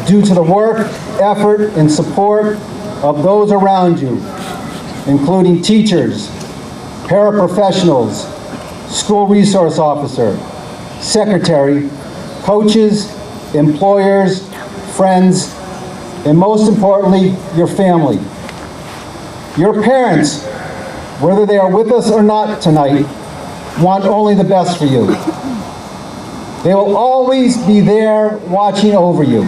Speaker 1: due to the work, effort, and support of those around you, including teachers, paraprofessionals, school resource officer, secretary, coaches, employers, friends, and most importantly, your family. Your parents, whether they are with us or not tonight, want only the best for you. They will always be there watching over you.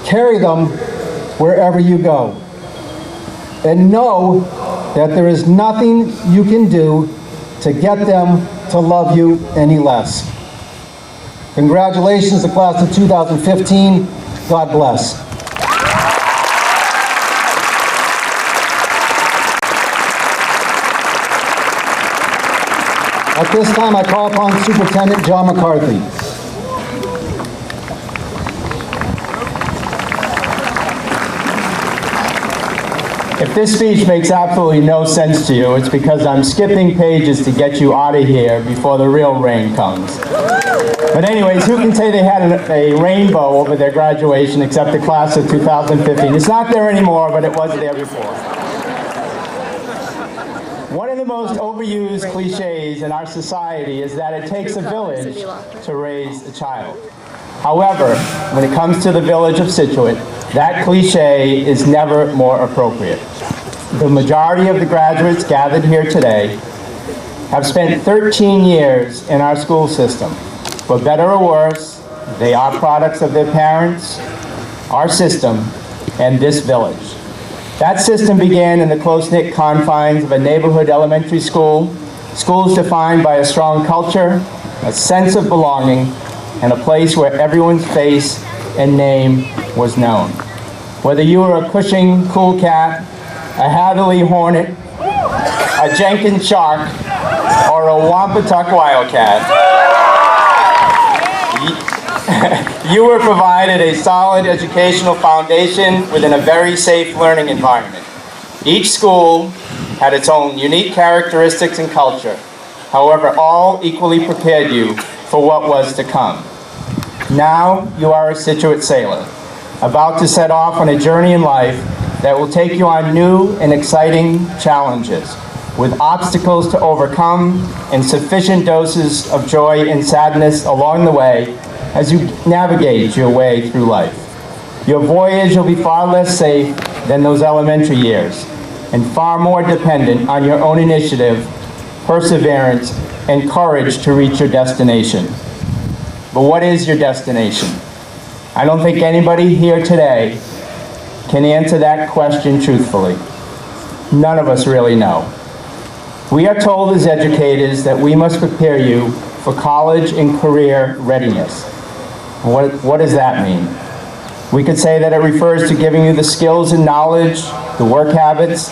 Speaker 1: Carry them wherever you go. And know that there is nothing you can do to get them to love you any less. Congratulations, the class of 2015. God bless. At this time, I call upon Superintendent John McCarthy.
Speaker 9: If this speech makes absolutely no sense to you, it's because I'm skipping pages to get you out of here before the real rain comes. But anyways, who can say they had a rainbow over their graduation except the class of 2015? It's not there anymore, but it was there before. One of the most overused cliches in our society is that it takes a village to raise a child. However, when it comes to the village of Scituate, that cliche is never more appropriate. The majority of the graduates gathered here today have spent 13 years in our school system. For better or worse, they are products of their parents, our system, and this village. That system began in the close-knit confines of a neighborhood elementary school, schools defined by a strong culture, a sense of belonging, and a place where everyone's face and name was known. Whether you were a Cushing Cool Cat, a Hatherley Hornet, a Jenkins Shark, or a Wampatuck Wildcat, you were provided a solid educational foundation within a very safe learning environment. Each school had its own unique characteristics and culture. However, all equally prepared you for what was to come. Now you are a Scituate sailor, about to set off on a journey in life that will take you on new and exciting challenges with obstacles to overcome and sufficient doses of joy and sadness along the way as you navigate your way through life. Your voyage will be far less safe than those elementary years and far more dependent on your own initiative, perseverance, and courage to reach your destination. But what is your destination? I don't think anybody here today can answer that question truthfully. None of us really know. We are told as educators that we must prepare you for college and career readiness. What does that mean? We could say that it refers to giving you the skills and knowledge, the work habits,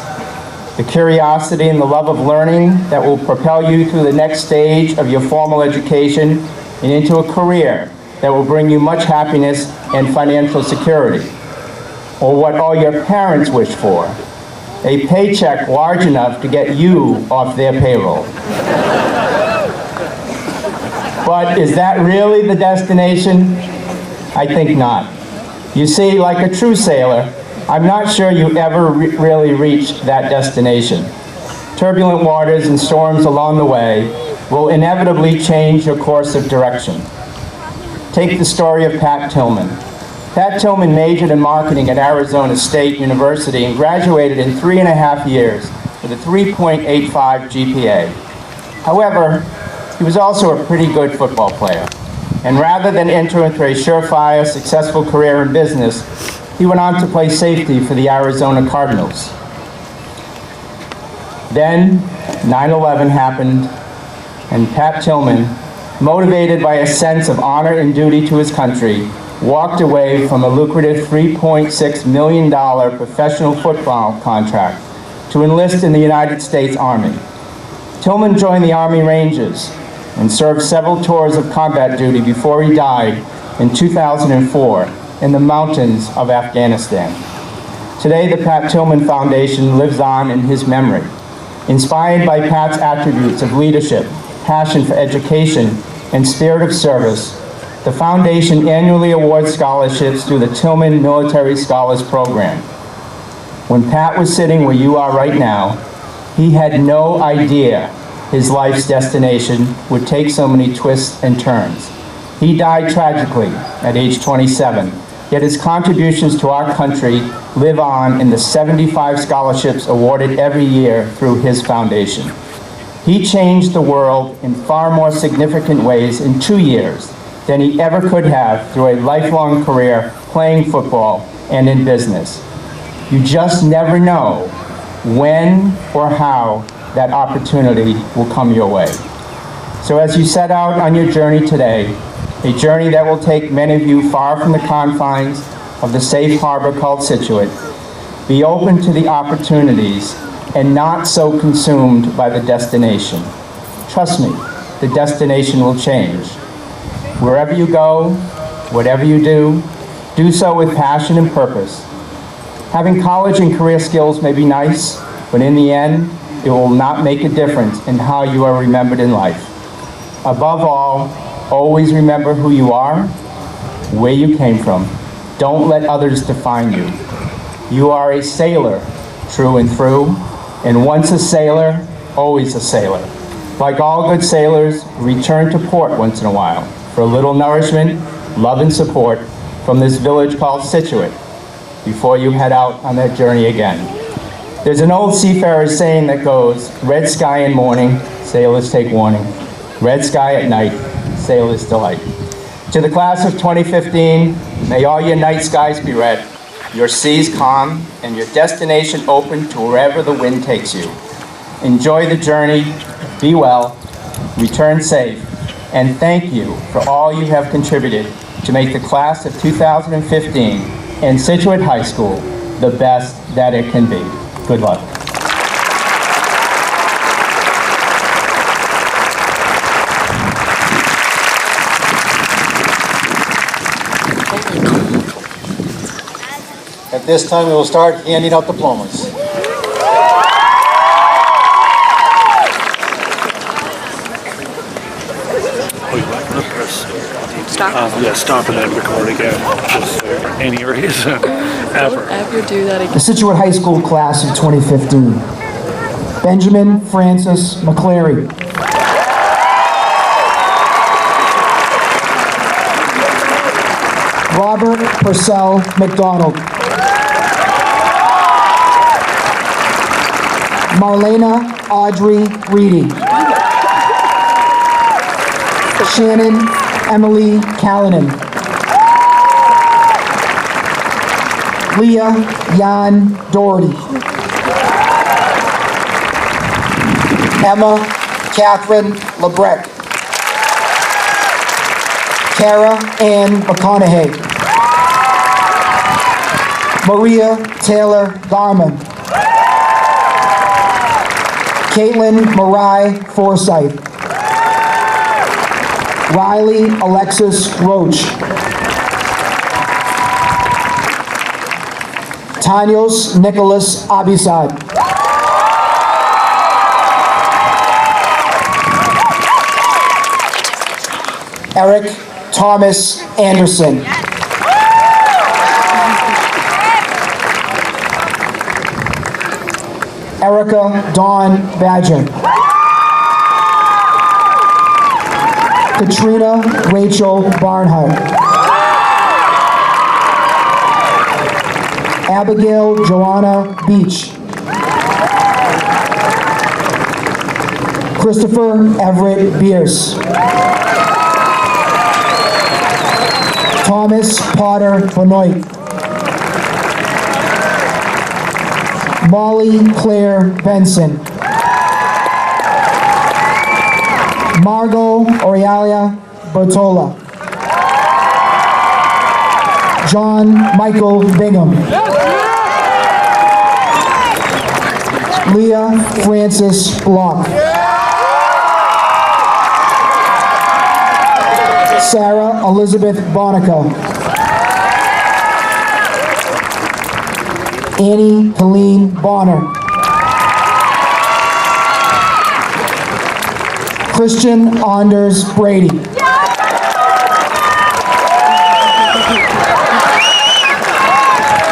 Speaker 9: the curiosity and the love of learning that will propel you through the next stage of your formal education and into a career that will bring you much happiness and financial security. Or what all your parents wish for, a paycheck large enough to get you off their payroll. But is that really the destination? I think not. You see, like a true sailor, I'm not sure you ever really reach that destination. Turbulent waters and storms along the way will inevitably change your course of direction. Take the story of Pat Tillman. Pat Tillman majored in marketing at Arizona State University and graduated in 3.5 years with a 3.85 GPA. However, he was also a pretty good football player. And rather than enter into a surefire, successful career in business, he went on to play safety for the Arizona Cardinals. Then 9/11 happened, and Pat Tillman, motivated by a sense of honor and duty to his country, walked away from a lucrative $3.6 million professional football contract to enlist in the United States Army. Tillman joined the Army Rangers and served several tours of combat duty before he died in 2004 in the mountains of Afghanistan. Today, the Pat Tillman Foundation lives on in his memory. Inspired by Pat's attributes of leadership, passion for education, and spirit of service, the foundation annually awards scholarships through the Tillman Military Scholars Program. When Pat was sitting where you are right now, he had no idea his life's destination would take so many twists and turns. He died tragically at age 27, yet his contributions to our country live on in the 75 scholarships awarded every year through his foundation. He changed the world in far more significant ways in 2 years than he ever could have through a lifelong career playing football and in business. You just never know when or how that opportunity will come your way. So as you set out on your journey today, a journey that will take many of you far from the confines of the safe harbor called Scituate, be open to the opportunities and not so consumed by the destination. Trust me, the destination will change. Wherever you go, whatever you do so with passion and purpose. Having college and career skills may be nice, but in the end, it will not make a difference in how you are remembered in life. Above all, always remember who you are, where you came from. Don't let others define you. You are a sailor, through and through, and once a sailor, always a sailor. Like all good sailors, return to port once in a while for a little nourishment, love, and support from this village called Scituate before you head out on that journey again. There's an old seafarer's saying that goes, red sky in morning, sailors take warning. Red sky at night, sailors delight. To the class of 2015, may all your night skies be red, your seas calm, and your destination open to wherever the wind takes you. Enjoy the journey, be well, return safe, and thank you for all you have contributed to make the class of 2015 and Scituate High School the best that it can be. Good luck.
Speaker 1: At this time, we will start handing out diplomas.
Speaker 5: Yeah, stop and then record again. Just any reason ever.
Speaker 4: Ever do that again?
Speaker 8: The Scituate High School class of 2015. Benjamin Francis McCleary. Robert Purcell McDonald. Marlena Audrey Reedy. Shannon Emily Callanan. Leah Jan Doherty. Emma Catherine Lebrecht. Kara Ann McConaughey. Maria Taylor Garman. Caitlin Marai Forsyth. Riley Alexis Roach. Tanyos Nicholas Abisad. Eric Thomas Anderson. Erica Dawn Badger. Katrina Rachel Barnhart. Abigail Joanna Beach. Christopher Everett Bierce. Thomas Potter Benoit. Molly Claire Benson. Margot Aurelia Bertola. John Michael Bingham. Leah Francis Block. Sarah Elizabeth Bonica. Annie Helene Bonner. Christian Anders Brady.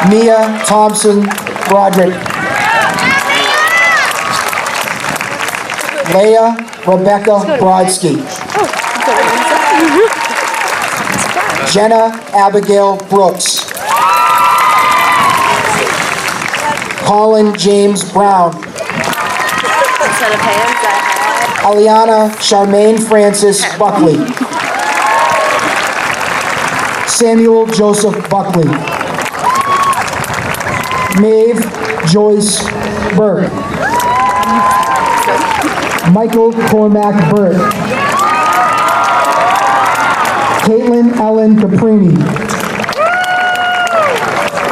Speaker 8: Mia Thompson Broderick. Leah Rebecca Brodsky. Jenna Abigail Brooks. Colin James Brown. Aliana Charmaine Francis Buckley. Samuel Joseph Buckley. Maeve Joyce Burke. Michael Cormac Burt. Caitlin Ellen Caprini.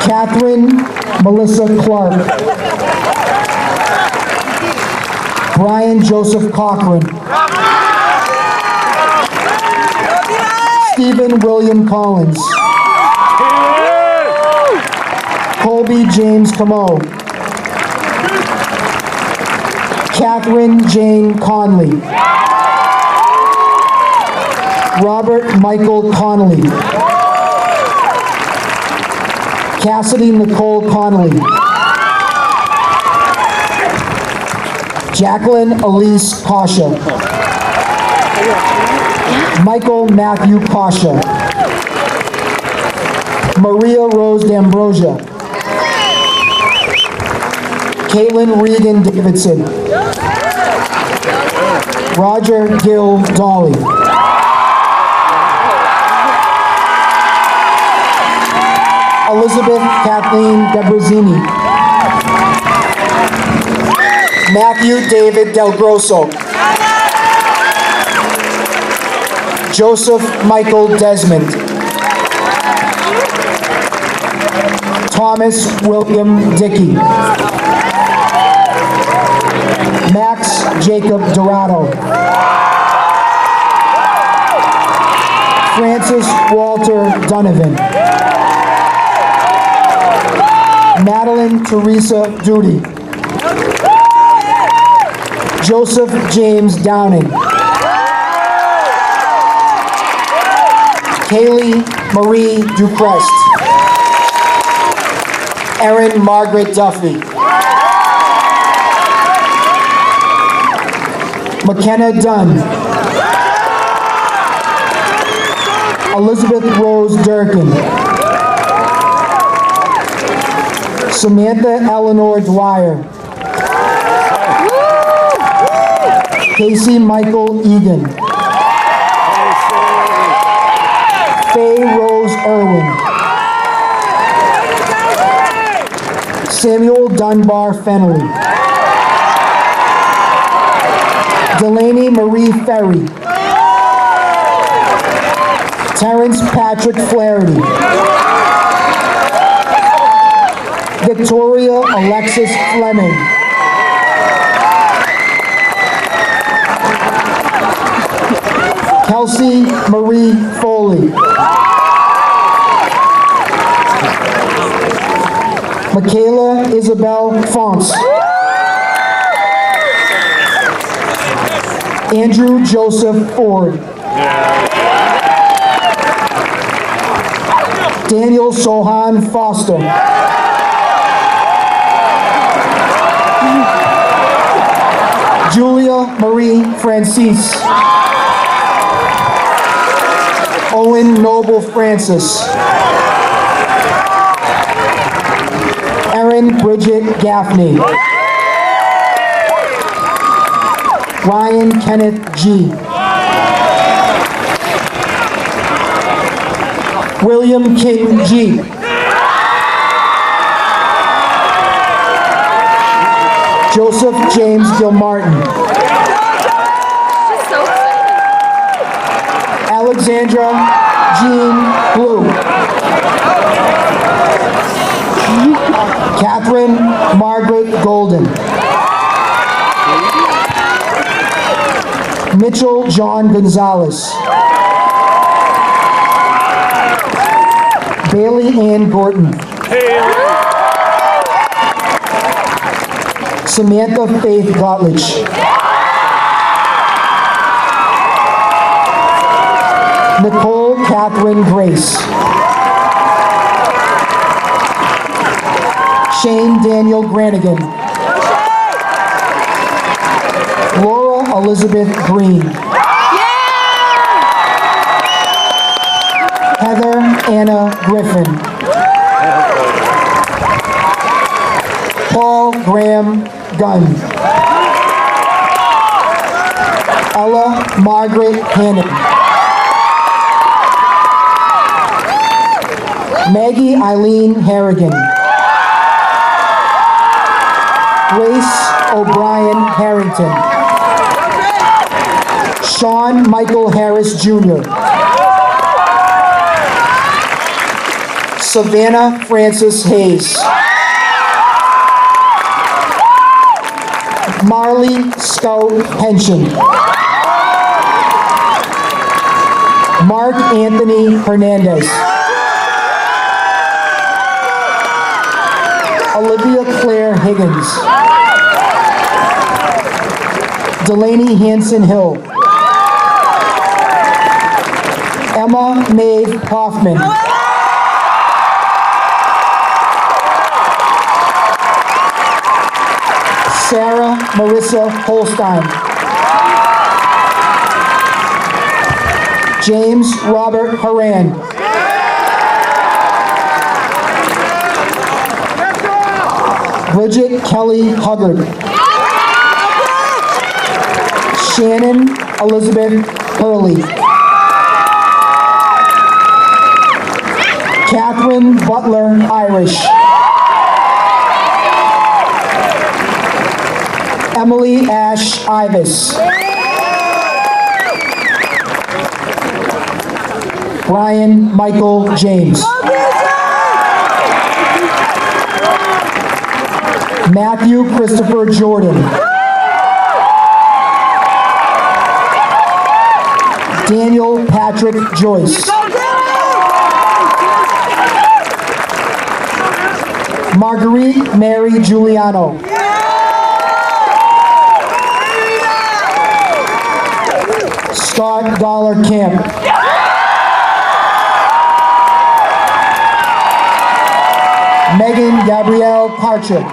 Speaker 8: Catherine Melissa Clark. Brian Joseph Cochran. Stephen William Collins. Colby James Camo. Catherine Jane Conley. Robert Michael Connolly. Cassidy Nicole Connolly. Jacqueline Elise Pasha. Michael Matthew Pasha. Maria Rose D'Ambrosia. Caitlin Regan Davidson. Roger Gill Dolly. Elizabeth Kathleen Debrezini. Matthew David Del Grosso. Joseph Michael Desmond. Thomas William Dickey. Max Jacob Dorado. Francis Walter Donovan. Madeline Teresa Duty. Joseph James Downing.
Speaker 10: Kaylee Marie Ducrest. Erin Margaret Duffy. McKenna Dunn. Elizabeth Rose Durkin. Samantha Eleanor Dwyer. Casey Michael Egan. Faye Rose Irwin. Samuel Dunbar Fennelly. Delaney Marie Ferry. Terrence Patrick Flaherty. Victoria Alexis Fleming. Kelsey Marie Foley. Michaela Isabel Fonce. Andrew Joseph Ford. Daniel Sohan Foster. Julia Marie Francis. Owen Noble Francis. Erin Bridget Gaffney. Ryan Kenneth G. William King G. Joseph James Gilmartin. Alexandra Jean Blue. Catherine Margaret Golden. Mitchell John Gonzalez. Bailey Ann Gorton. Samantha Faith Gottlich. Nicole Catherine Grace. Shane Daniel Granigan. Laura Elizabeth Green. Heather Anna Griffin. Paul Graham Gunn. Ella Margaret Hannon. Maggie Eileen Harrigan. Grace O'Brien Harrington. Sean Michael Harris Jr. Savannah Francis Hayes. Marley Scout Pension. Mark Anthony Hernandez. Olivia Claire Higgins. Delaney Hanson Hill. Emma Maeve Hoffman. Sarah Marissa Holstein. James Robert Haran. Bridget Kelly Hubbard. Shannon Elizabeth Hurley. Catherine Butler Irish. Emily Ash Ivis. Brian Michael James. Matthew Christopher Jordan. Daniel Patrick Joyce. Marguerite Mary Giuliano. Scott Dollar Camp. Megan Gabrielle Parchik.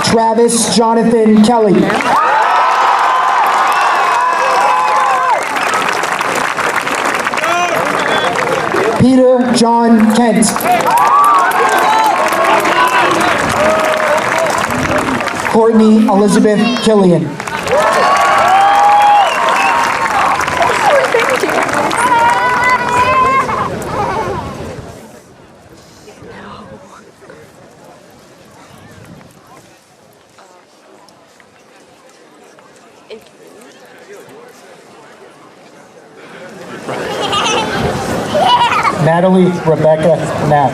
Speaker 10: Travis Jonathan Kelly. Peter John Kent. Courtney Elizabeth Killian.
Speaker 9: Natalie Rebecca Knapp.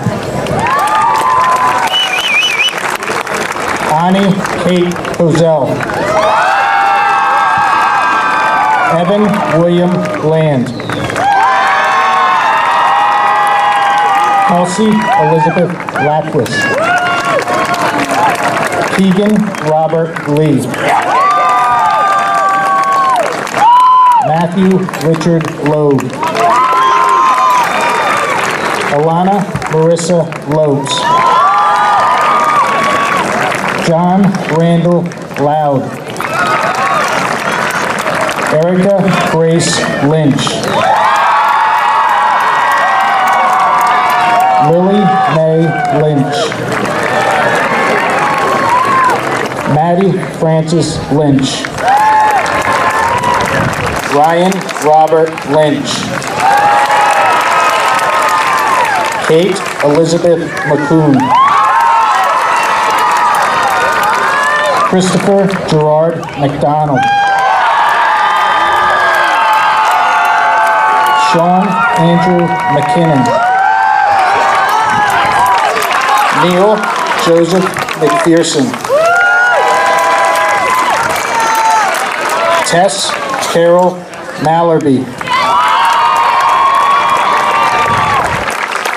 Speaker 9: Ani Kate Cozell. Evan William Land. Kelsey Elizabeth Latwis. Keegan Robert Lee. Matthew Richard Loeb. Alana Marissa Lopes. John Randall Loud. Erica Grace Lynch. Lily Mae Lynch. Maddie Francis Lynch. Ryan Robert Lynch. Kate Elizabeth McCoon. Christopher Gerard McDonald. Sean Andrew McKinnon. Neil Joseph McPherson. Tess Carol Mallerby.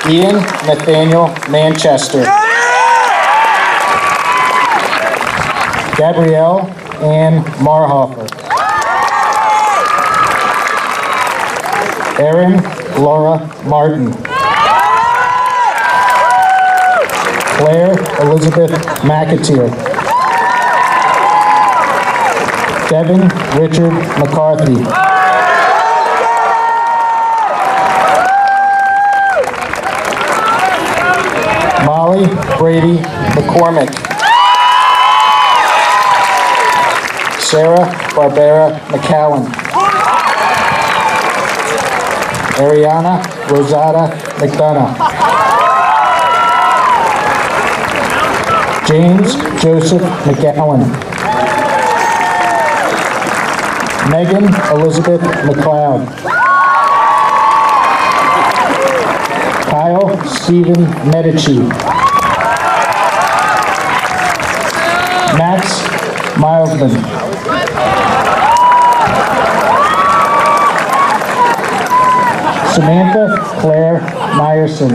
Speaker 9: Ian Nathaniel Manchester. Gabrielle Ann Marhofer. Erin Laura Martin. Claire Elizabeth McAteer. Devin Richard McCarthy. Molly Brady McCormick. Sarah Barbara McCowan. Ariana Rosada McDonough. James Joseph McGowan. Megan Elizabeth McLeod. Kyle Stephen Medici. Max Milesman. Samantha Claire Meyerson.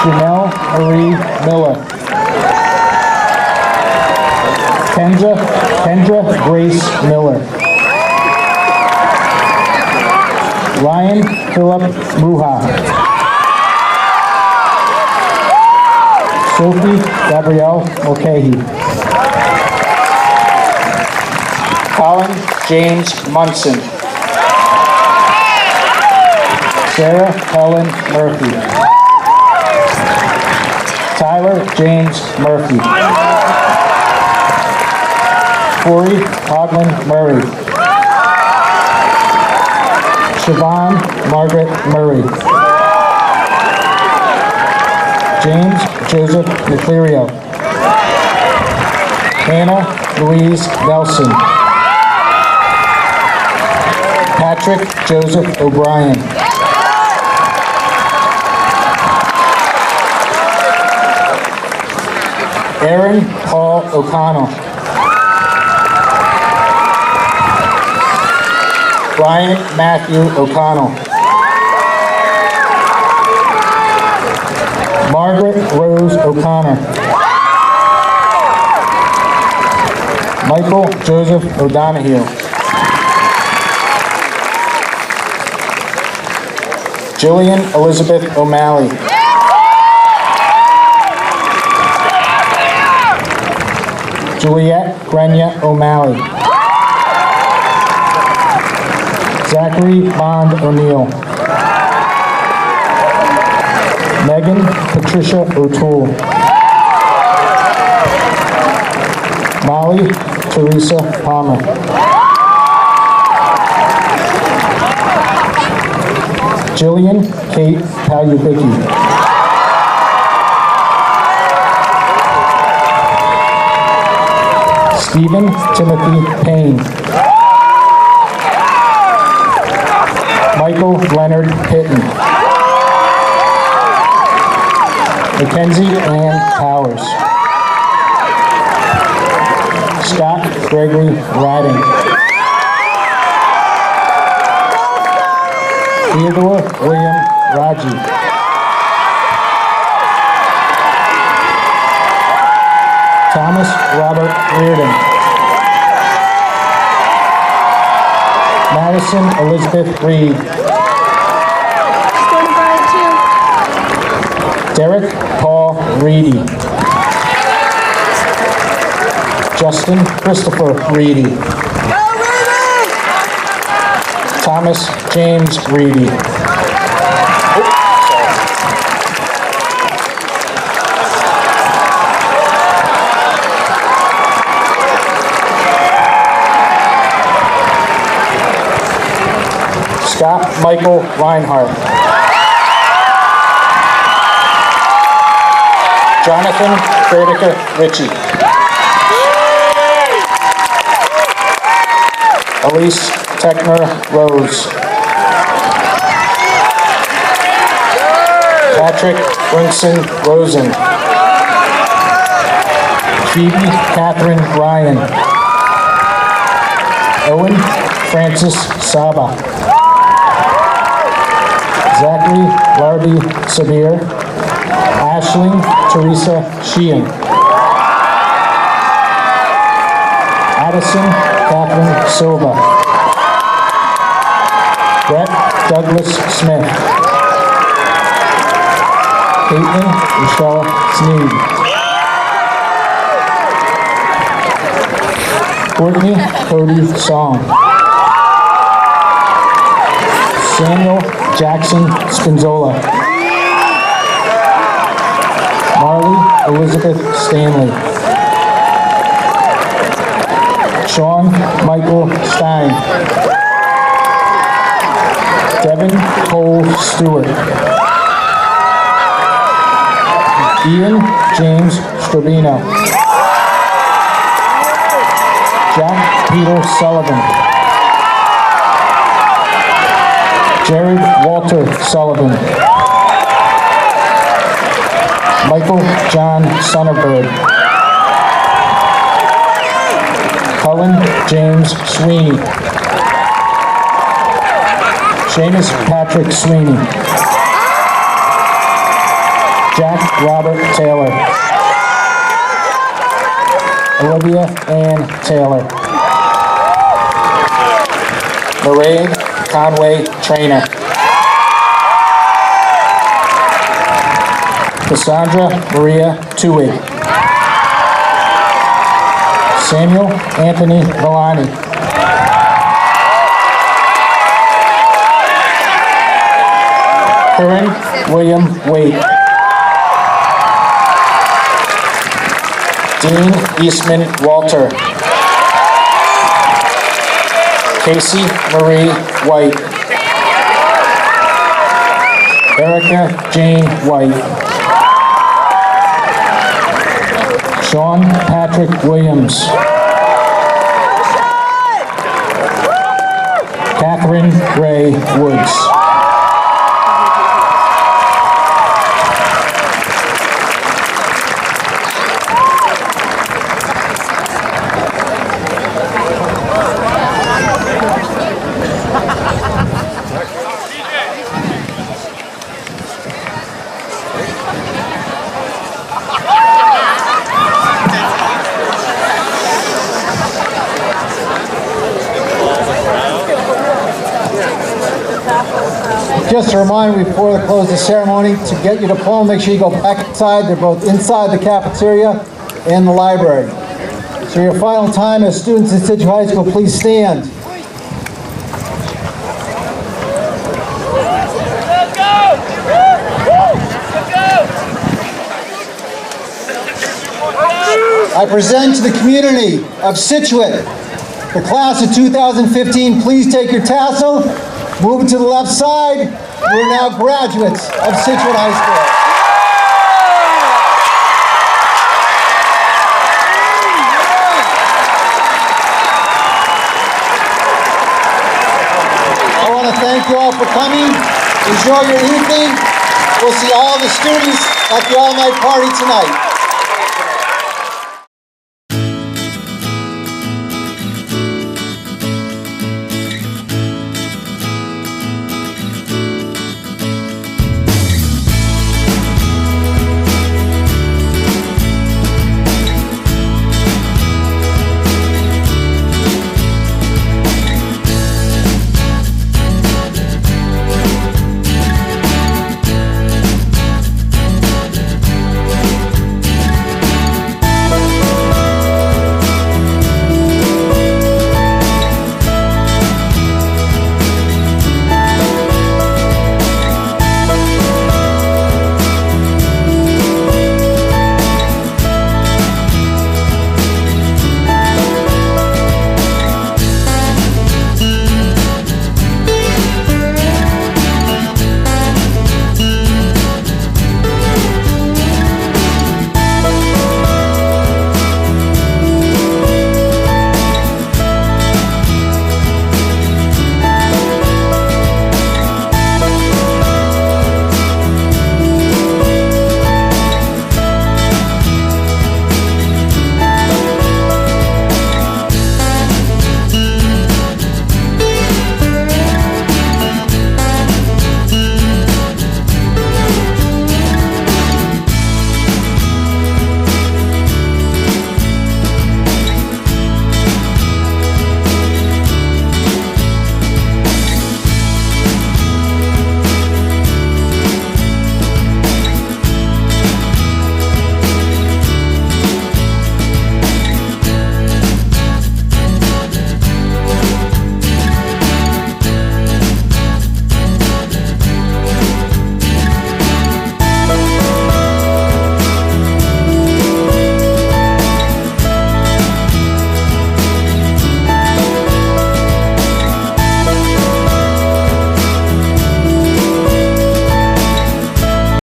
Speaker 9: Janelle Marie Miller. Kendra Grace Miller. Ryan Philip Muha. Sophie Gabrielle Mulcahy. Colin James Munson. Sarah Helen Murphy. Tyler James Murphy. Corey Hodlin Murray. Siobhan Margaret Murray. James Joseph McClerio. Hannah Louise Nelson. Patrick Joseph O'Brien. Aaron Paul O'Connell. Brian Matthew O'Connell. Margaret Rose O'Connor. Michael Joseph O'Donohue. Jillian Elizabeth O'Malley. Juliet Grenia O'Malley. Zachary Bond O'Neill. Megan Patricia O'Toole. Molly Teresa Palmer. Jillian Kate Palyubicki. Stephen Timothy Payne. Michael Leonard Pitton. Mackenzie Ann Powers. Scott Gregory Radding. Theodore William Raji. Thomas Robert Reardon. Madison Elizabeth Reed. Derek Paul Reedy. Justin Christopher Reedy. Thomas James Reedy. Scott Michael Reinhardt. Jonathan Fredica Ritchie. Elise Techner Rose. Patrick Brinson Rosen. Phoebe Catherine Ryan. Owen Francis Saba. Zachary Larby Sabir. Ashling Teresa Sheehan. Addison Catherine Silva. Brett Douglas Smith. Caitlin Michelle Sneed. Courtney Cody Song. Samuel Jackson Spinzola. Marley Elizabeth Stanley. Sean Michael Stein. Devin Cole Stewart. Ian James Strabino. Jack Peter Sullivan. Jared Walter Sullivan. Michael John Sonneberg. Cullen James Sweeney. Seamus Patrick Sweeney. Jack Robert Taylor. Olivia Ann Taylor. Lorraine Conway Trainer. Cassandra Maria Tui. Samuel Anthony Milani. Curran William Waite. Dean Eastman Walter. Casey Marie White. Erica Jane White. Sean Patrick Williams. Catherine Gray Woods.
Speaker 1: Just a reminder before we close the ceremony, to get your diploma, make sure you go back inside. They're both inside the cafeteria and the library. So your final time as students in Scituate High School, please stand. I present to the community of Scituate, the class of 2015, please take your tassel, move it to the left side. You are now graduates of Scituate High School. I want to thank you all for coming. Enjoy your evening. We'll see all the students at the all-night party tonight.